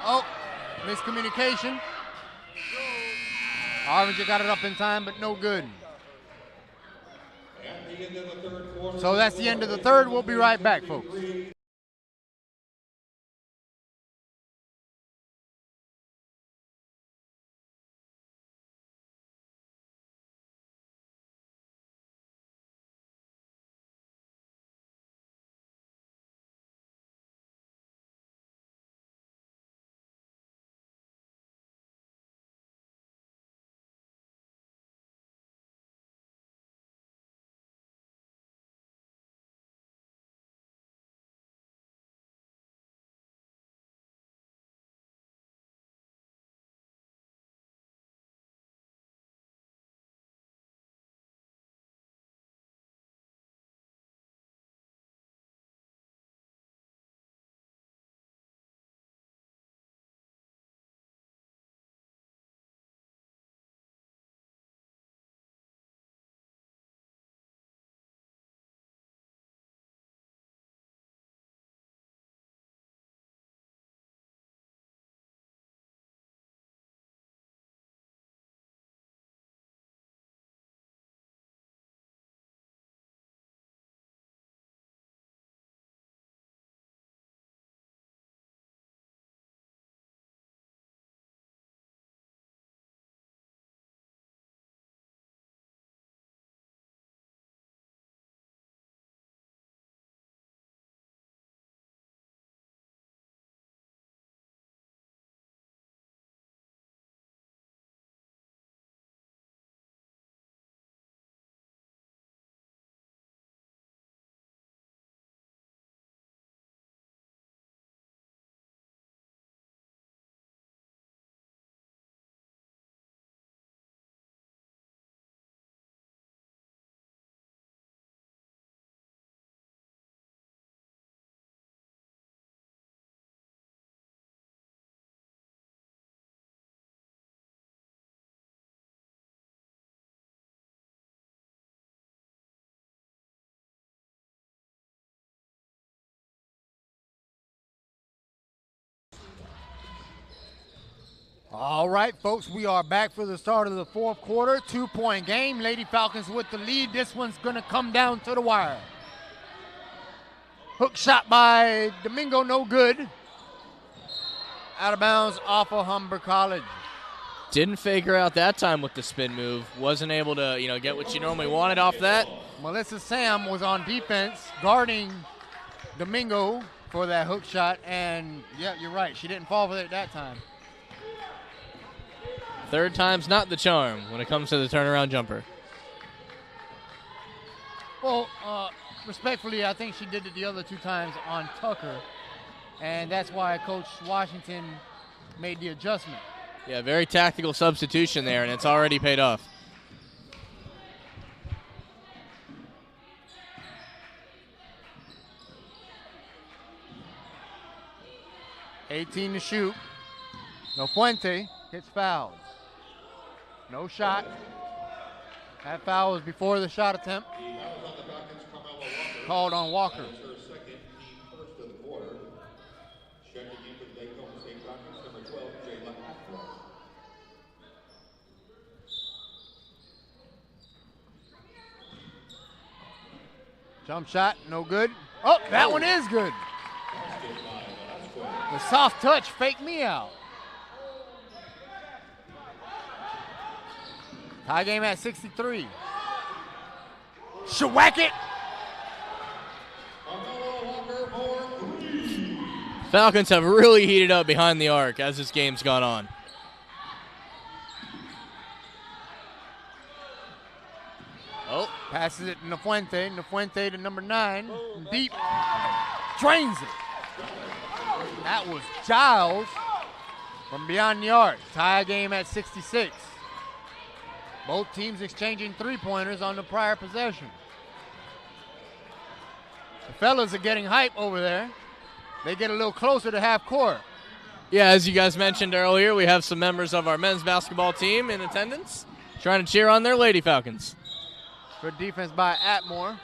Oh, miscommunication. Arvinger got it up in time, but no good. So that's the end of the third. We'll be right back, folks. All right, folks, we are back for the start of the fourth quarter. 2-point game. Lady Falcons with the lead. This one's going to come down to the wire. Hook shot by Domingo, no good. Out of bounds off of Humber College.
Didn't fake her out that time with the spin move. Wasn't able to, get what you normally wanted off that.
Melissa Sam was on defense guarding Domingo for that hook shot, and yeah, you're right. She didn't fall for it that time.
Third time's not the charm when it comes to the turnaround jumper.
Well, respectfully, I think she did it the other two times on Tucker, and that's why Coach Washington made the adjustment.
Yeah, very tactical substitution there, and it's already paid off.
$18 to shoot. No Fuente gets fouled. No shot. That foul was before the shot attempt. Called on Walker. Jump shot, no good. Oh, that one is good. The soft touch faked me out. Tie game at 63. Shewack it.
Falcons have really heated up behind the arc as this game's gone on.
Oh, passes it to Nafuente. Nafuente to number 9. Deep. Drains it. That was Giles from beyond the arc. Tie game at 66. Both teams exchanging three-pointers on the prior possession. The fellas are getting hype over there. They get a little closer to half court.
Yeah, as you guys mentioned earlier, we have some members of our men's basketball team in attendance trying to cheer on their Lady Falcons.
Good defense by Atmore.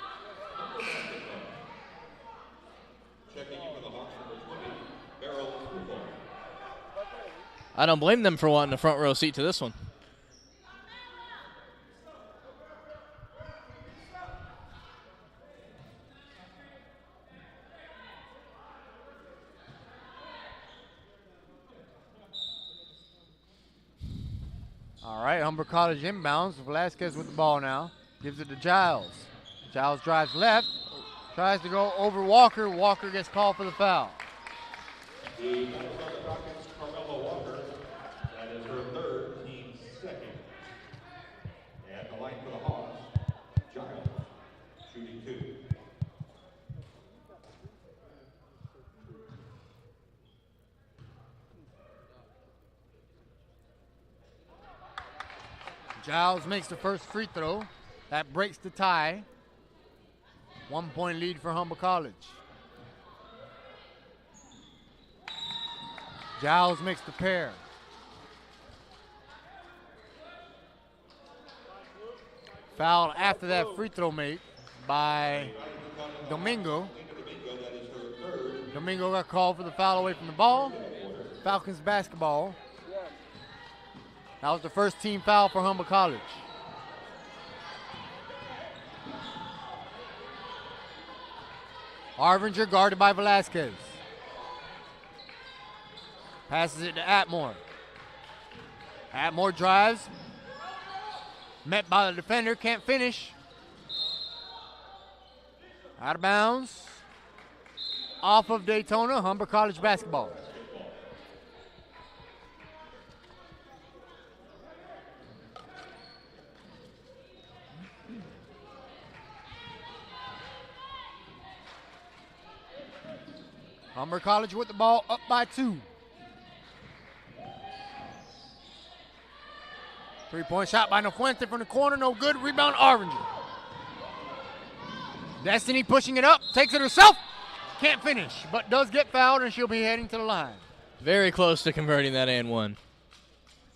I don't blame them for wanting a front row seat to this one.
All right, Humber College inbounds. Velasquez with the ball now. Gives it to Giles. Giles drives left. Tries to go over Walker. Walker gets called for the foul.
The foul on the Falcons, Carmelo Walker. That is her third, team second. And the line for the Hawks, Giles, shooting 2.
Giles makes the first free throw. That breaks the tie. 1 point lead for Humber College. Giles makes the pair. Foul after that free throw made by Domingo. Domingo got called for the foul away from the ball. Falcons basketball. That was the first team foul for Humber College. Arvinger guarded by Velasquez. Passes it to Atmore. Atmore drives. Met by the defender, can't finish. Out of bounds. Off of Daytona, Humber College basketball. Humber College with the ball, up by 2. 3-point shot by Nofuente from the corner, no good. Rebound, Arvinger. Destiny pushing it up, takes it herself. Can't finish, but does get fouled, and she'll be heading to the line.
Very close to converting that and one.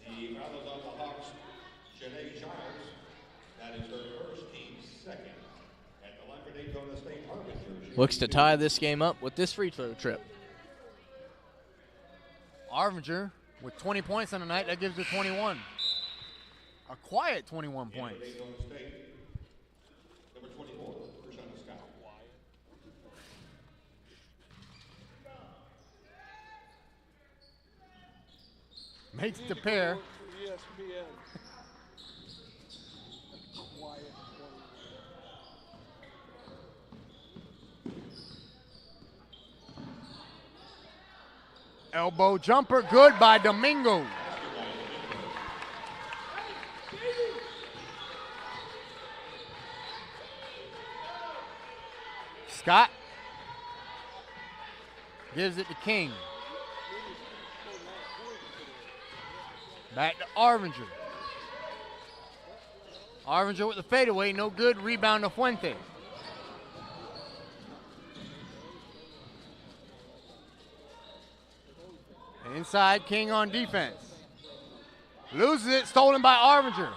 The foul is on the Hawks, Shanae Giles. That is her first, team second. At the line for Daytona State, Arvinger.
Looks to tie this game up with this free throw trip.
Arvinger with 20 points on the night, that gives her 21. A quiet 21 points.
Daytona State, number 24, Krishana Scott.
Makes the pair. Elbow jumper, good by Domingo. Scott gives it to King. Back to Arvinger. Arvinger with the fadeaway, no good. Rebound to Fuente. Inside, King on defense. Loses it, stolen by Arvinger.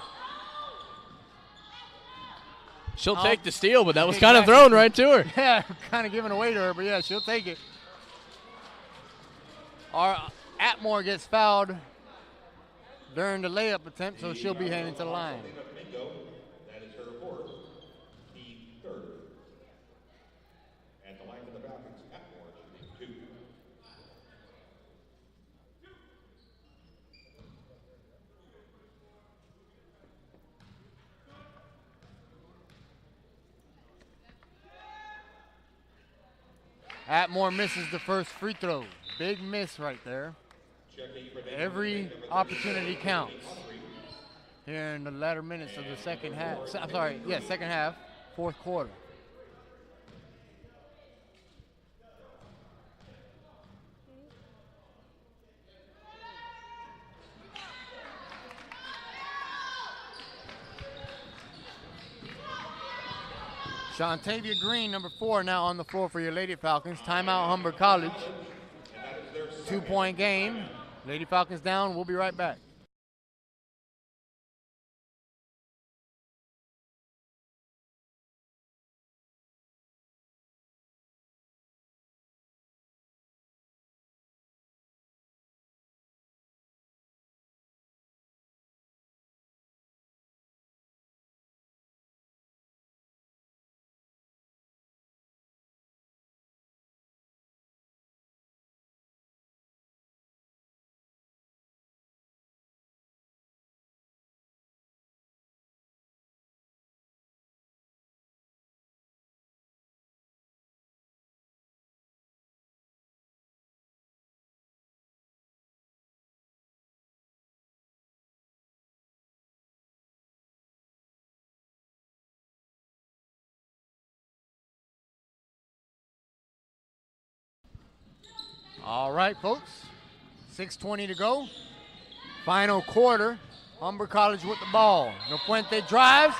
She'll take the steal, but that was kind of thrown right to her.
Yeah, kind of given away to her, but yeah, she'll take it. Atmore gets fouled during the layup attempt, so she'll be heading to the line.
That is her fourth, team third. At the line for the Falcons, Atmore shooting 2.
Atmore misses the first free throw. Big miss right there. Every opportunity counts here in the latter minutes of the second half. I'm sorry, yeah, second half, fourth quarter. Shantavia Green, number 4, now on the floor for your Lady Falcons. Timeout, Humber College. 2-point game. Lady Falcons down. We'll be right back. All right, folks. 6:20 to go. Final quarter. Humber College with the ball. Nofuente drives.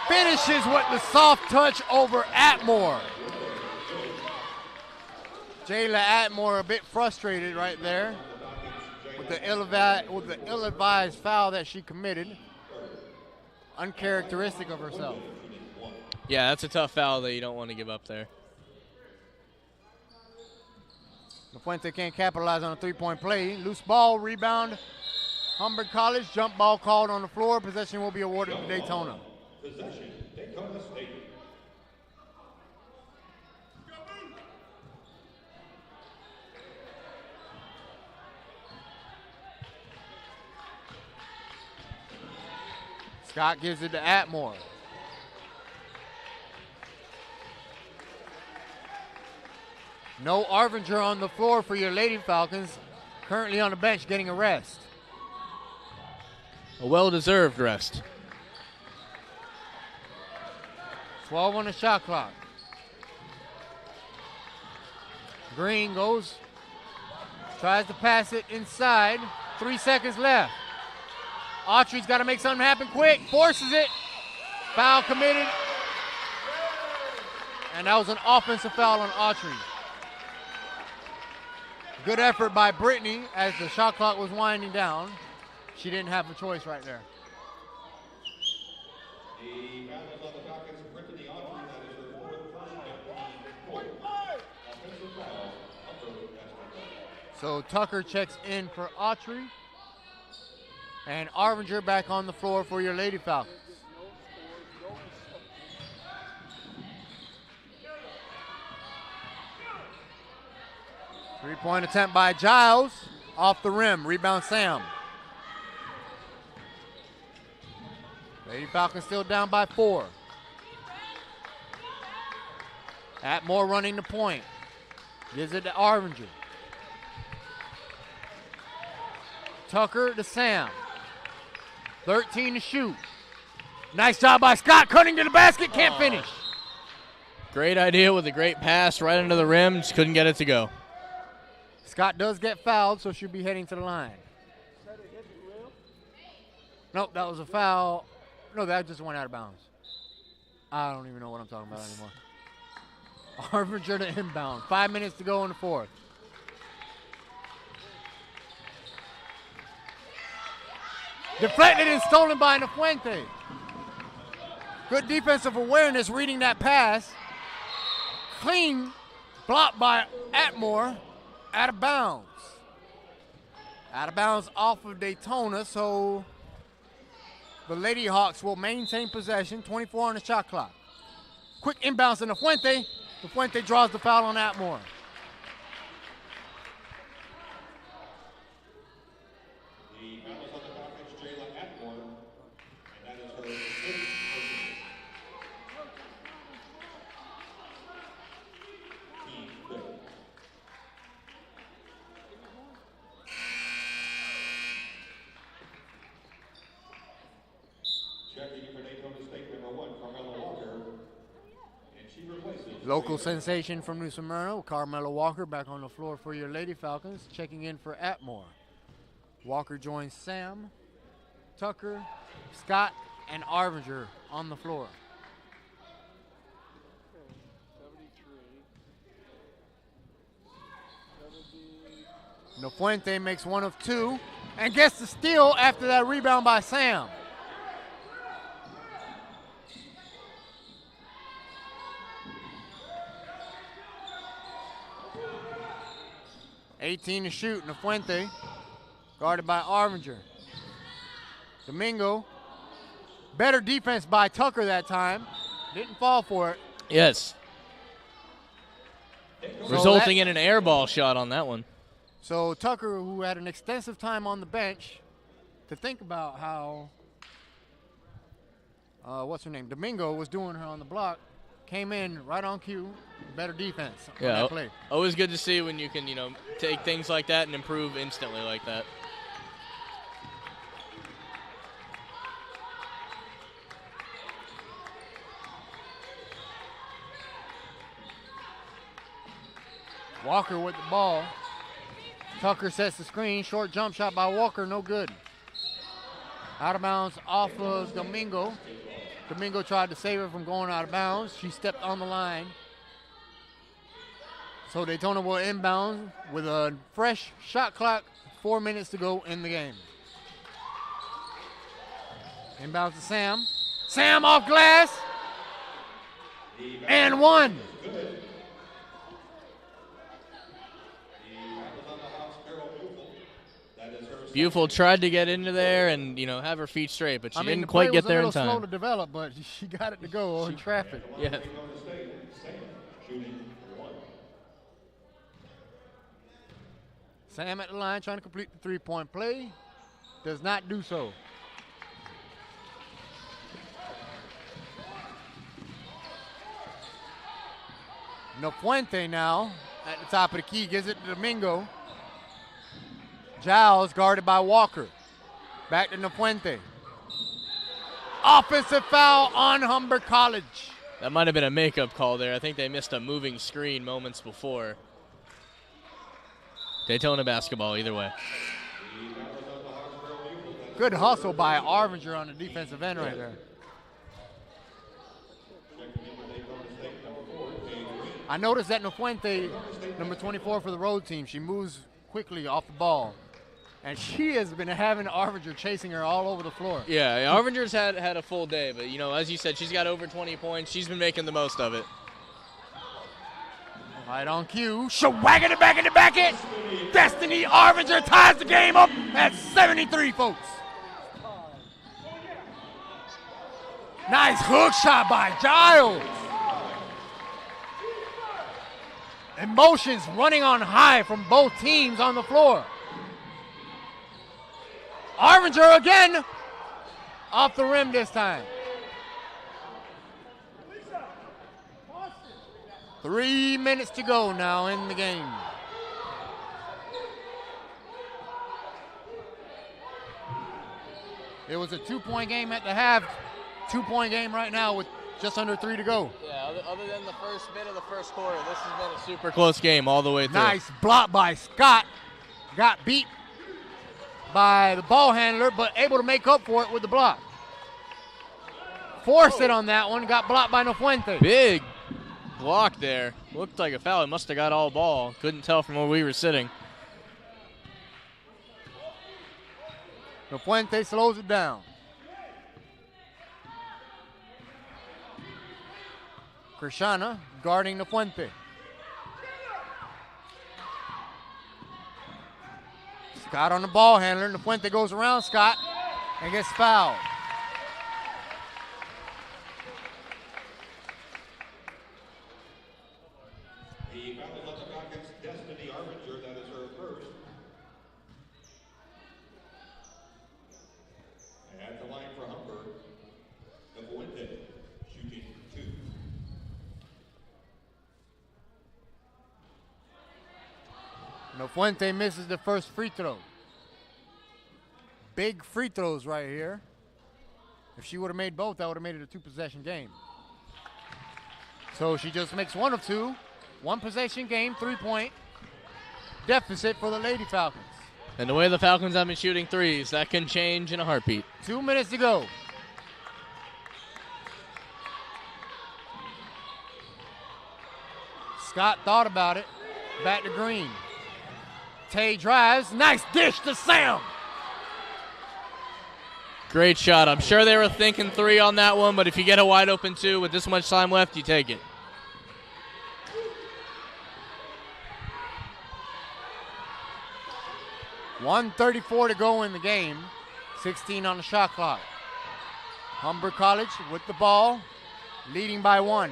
Finishes with the soft touch over Atmore. Jayla Atmore a bit frustrated right there with the ill-advised foul that she committed. Uncharacteristic of herself.
Yeah, that's a tough foul that you don't want to give up there.
Nofuente can't capitalize on a three-point play. Loose ball, rebound. Humber College, jump ball called on the floor. Possession will be awarded to Daytona.
Possession, Daytona State.
Scott gives it to Atmore. No Arvinger on the floor for your Lady Falcons. Currently on the bench getting a rest.
A well-deserved rest.
12 on the shot clock. Green goes, tries to pass it inside. 3 seconds left. Autry's got to make something happen quick. Forces it. Foul committed. And that was an offensive foul on Autry. Good effort by Brittany as the shot clock was winding down. She didn't have a choice right there.
The foul is on the Falcons, Brittany Autry. That is her fourth personal. Offensive foul, Humber has been called.
So Tucker checks in for Autry. And Arvinger back on the floor for your Lady Falcons. Three-point attempt by Giles. Off the rim. Rebound Sam. Lady Falcons still down by 4. Atmore running the point. Gives it to Arvinger. Tucker to Sam. 13 to shoot. Nice job by Scott. Cutting to the basket. Can't finish.
Great idea with a great pass right into the rim. Just couldn't get it to go.
Scott does get fouled, so she'll be heading to the line. Nope, that was a foul. No, that just went out of bounds. I don't even know what I'm talking about anymore. Arvinger to inbound. 5 minutes to go in the fourth. Deflected and stolen by Nofuente. Good defensive awareness reading that pass. Clean block by Atmore. Out of bounds. Out of bounds off of Daytona, so the Lady Hawks will maintain possession. 24 on the shot clock. Quick inbounds to Nofuente. Nofuente draws the foul on Atmore.
The foul is on the Falcons, Jayla Atmore, and that is her fifth personal. Team fifth. Checking in for Daytona State, number 1, Carmela Walker, and she replaces
Local sensation from New Smyrna, Carmela Walker back on the floor for your Lady Falcons, checking in for Atmore. Walker joins Sam, Tucker, Scott, and Arvinger on the floor. Nofuente makes one of 2 and gets the steal after that rebound by Sam. $18 to shoot. Nofuente guarded by Arvinger. Domingo. Better defense by Tucker that time. Didn't fall for it.
Yes. Resulting in an air ball shot on that one.
So Tucker, who had an extensive time on the bench, to think about how, what's her name, Domingo was doing her on the block, came in right on cue. Better defense on that play.
Always good to see when you can, take things like that and improve instantly like that.
Walker with the ball. Tucker sets the screen. Short jump shot by Walker, no good. Out of bounds off of Domingo. Domingo tried to save her from going out of bounds. She stepped on the line. So Daytona will inbound with a fresh shot clock, 4 minutes to go in the game. Inbounds to Sam. Sam off glass. And one.
Beautiful tried to get into there and, have her feet straight, but she didn't quite get there in time.
The play was a little slow to develop, but she got it to go in traffic.
Yeah.
Sam at the line trying to complete the three-point play. Does not do so. Nofuente now at the top of the key, gives it to Domingo. Giles guarded by Walker. Back to Nofuente. Offensive foul on Humber College.
That might have been a makeup call there. I think they missed a moving screen moments before. Daytona basketball either way.
Good hustle by Arvinger on the defensive end right there. I noticed that Nofuente, number 24 for the road team, she moves quickly off the ball. And she has been having Arvinger chasing her all over the floor.
Yeah, Arvinger's had a full day, but, as you said, she's got over 20 points. She's been making the most of it.
Right on cue. Shawag it, back it. Destiny Arvinger ties the game up at 73, folks. Nice hook shot by Giles. Emotions running on high from both teams on the floor. Arvinger again, off the rim this time. 3 minutes to go now in the game. It was a 2-point game at the half, 2-point game right now with just under 3 to go.
Yeah, other than the first bit of the first quarter, this has been a super close game all the way through.
Nice block by Scott. Got beat by the ball handler, but able to make up for it with the block. Forced it on that one, got blocked by Nofuente.
Big block there. Looked like a foul. It must have got all ball. Couldn't tell from where we were sitting.
Nofuente slows it down. Krishana guarding Nofuente. Scott on the ball handler. Nofuente goes around Scott and gets fouled.
The foul is on the Falcons' Destiny Arvinger. That is her first. At the line for Humber, Nofuente shooting 2.
Nofuente misses the first free throw. Big free throws right here. If she would have made both, that would have made it a 2-possession game. So she just makes 1 of 2. 1-possession game, 3-point deficit for the Lady Falcons.
And the way the Falcons have been shooting threes, that can change in a heartbeat.
2 minutes to go. Scott thought about it. Back to Green. Tay drives. Nice dish to Sam.
Great shot. I'm sure they were thinking 3 on that one, but if you get a wide open 2 with this much time left, you take it.
.134 to go in the game. 16 on the shot clock. Humber College with the ball, leading by 1.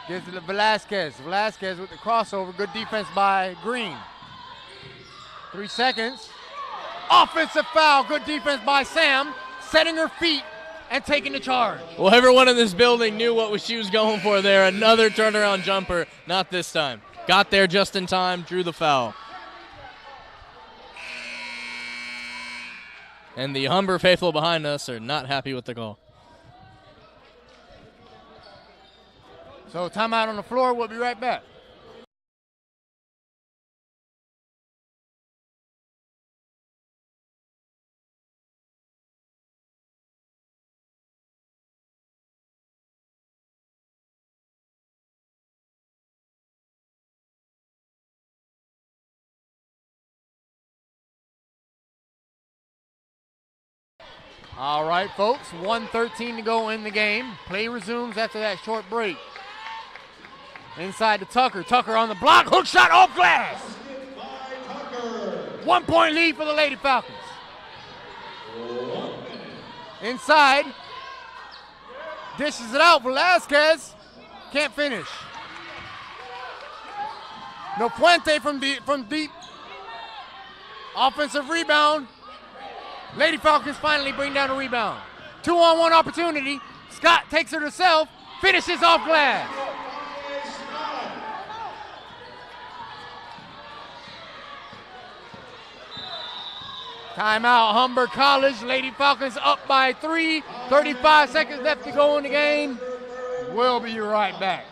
Gives it to Velasquez. Velasquez with the crossover. Good defense by Green. 3 seconds. Offensive foul. Good defense by Sam. Setting her feet and taking the charge.
Well, everyone in this building knew what she was going for there. Another turnaround jumper. Not this time. Got there just in time. Drew the foul. And the Humber faithful behind us are not happy with the call.
So timeout on the floor. We'll be right back. All right, folks, 1:13 to go in the game. Play resumes after that short break. Inside to Tucker. Tucker on the block. Hook shot off glass. 1 point lead for the Lady Falcons. Inside. Dishes it out. Velasquez can't finish. No Fuente from deep. Offensive rebound. Lady Falcons finally bring down a rebound. 2-on-1 opportunity. Scott takes her to self. Finishes off glass. Timeout, Humber College. Lady Falcons up by 3. 35 seconds left to go in the game. We'll be right back.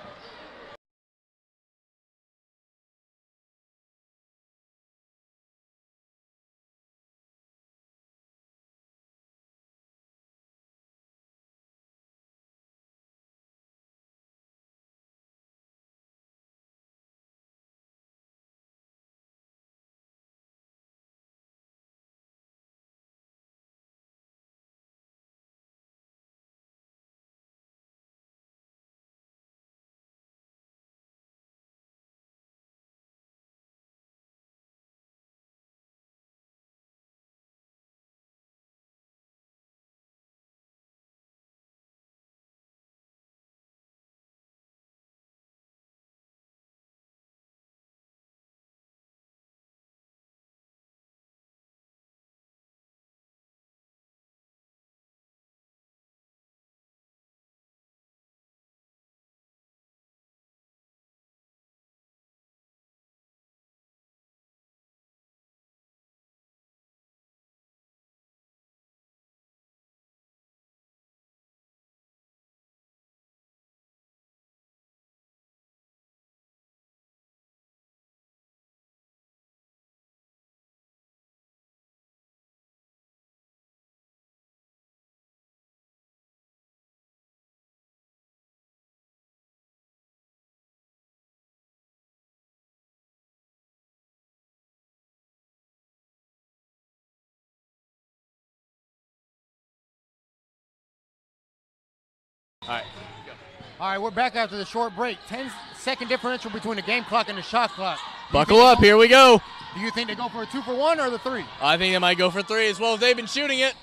All right, we're back after the short break. 10-second differential between the game clock and the shot clock.
Buckle up, here we go.
Do you think they go for a 2-for-1 or the 3?
I think they might go for 3 as well if they've been shooting it.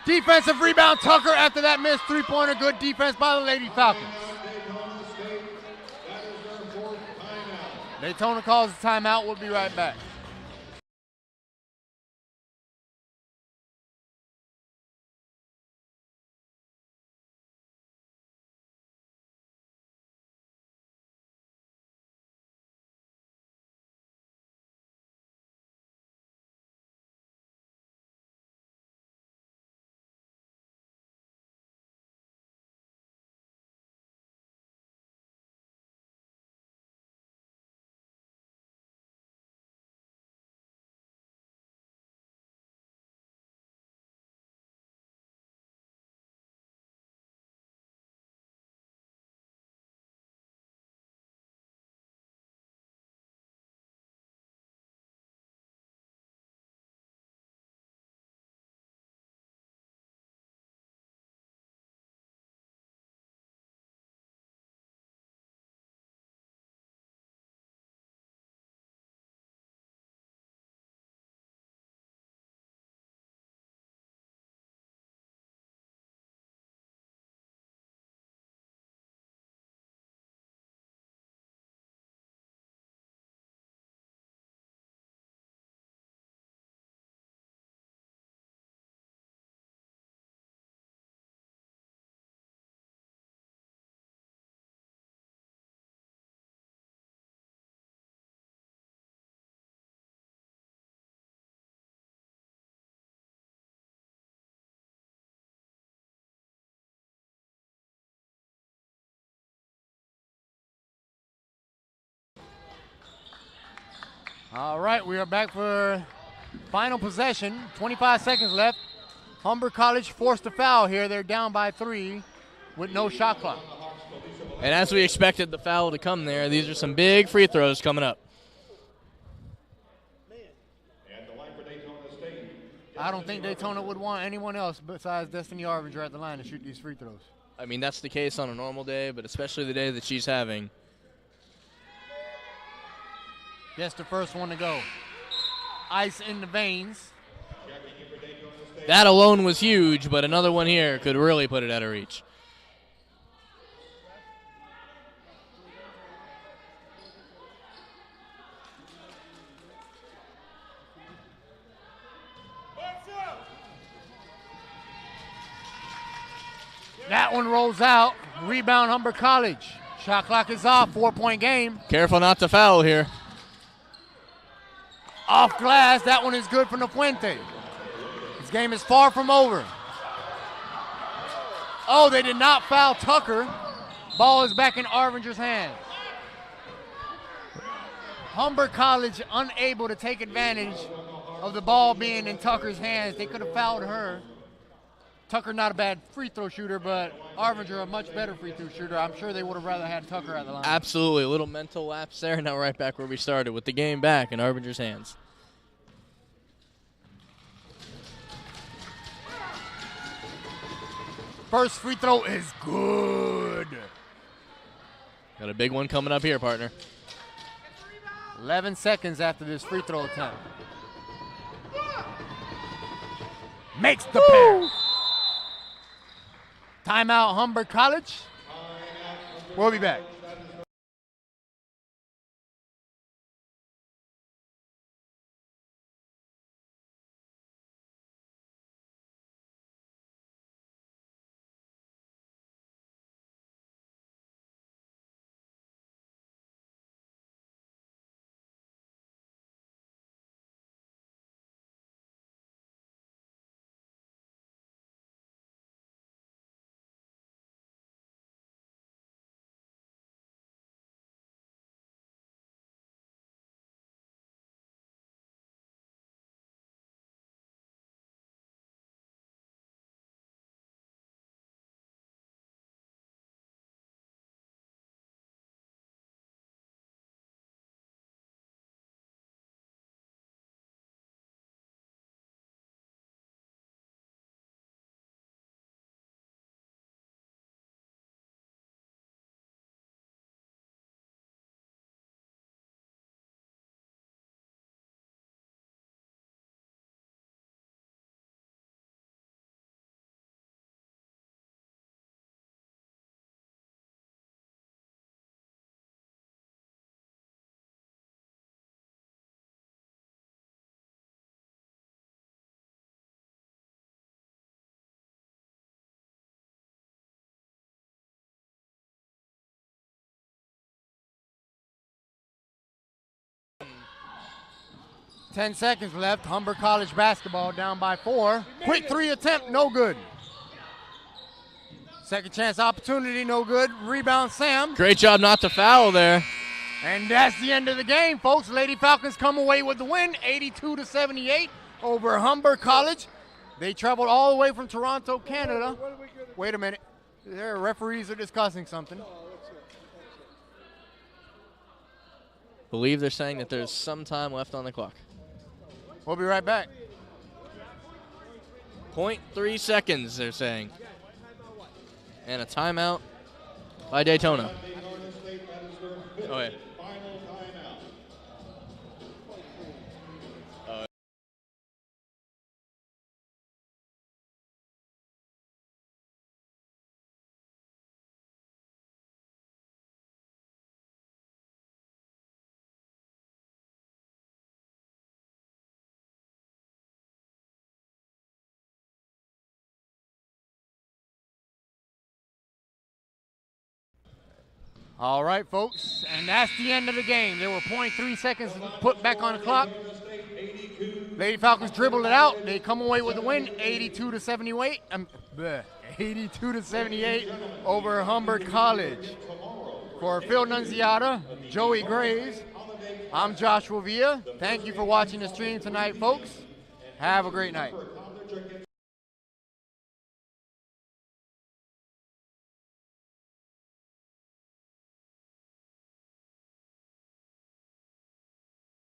Defensive rebound, Tucker after that missed three-pointer. Good defense by the Lady Falcons. Daytona calls a timeout. We'll be right back. All right, we are back for final possession. 25 seconds left. Humber College forced a foul here. They're down by 3 with no shot clock.
And as we expected the foul to come there, these are some big free throws coming up.
And the line for Daytona State,
I don't think Daytona would want anyone else besides Destiny Arvinger at the line to shoot these free throws.
I mean, that's the case on a normal day, but especially the day that she's having.
Gets the first one to go. Ice in the veins.
That alone was huge, but another one here could really put it out of reach.
That one rolls out. Rebound, Humber College. Shot clock is off. 4-point game.
Careful not to foul here.
Off glass. That one is good for Nafuente. This game is far from over. Oh, they did not foul Tucker. Ball is back in Arvinger's hand. Humber College unable to take advantage of the ball being in Tucker's hands. They could have fouled her. Tucker not a bad free throw shooter, but Arvinger a much better free throw shooter. I'm sure they would have rather had Tucker at the line.
Absolutely. A little mental lapse there. Now right back where we started with the game back in Arvinger's hands.
First free throw is good.
Got a big one coming up here, partner.
11 seconds after this free throw attempt. Makes the pair. Timeout, Humber College. We'll be back. Ten seconds left. Humber College basketball down by 4. Quick three attempt, no good. Second chance opportunity, no good. Rebound, Sam.
Great job not to foul there.
And that's the end of the game, folks. Lady Falcons come away with the win, 82-78 over Humber College. They traveled all the way from Toronto, Canada. Wait a minute. Their referees are discussing something.
Believe they're saying that there's some time left on the clock.
We'll be right back.
0.3 seconds, they're saying. And a timeout by Daytona. Oh, yeah.
All right, folks, and that's the end of the game. There were 0.3 seconds put back on the clock. Lady Falcons dribbled it out. They come away with the win, 82-78. 82-78 over Humber College. For Phil Nunziata, Joey Graves, I'm Joshua Villa. Thank you for watching the stream tonight, folks. Have a great night.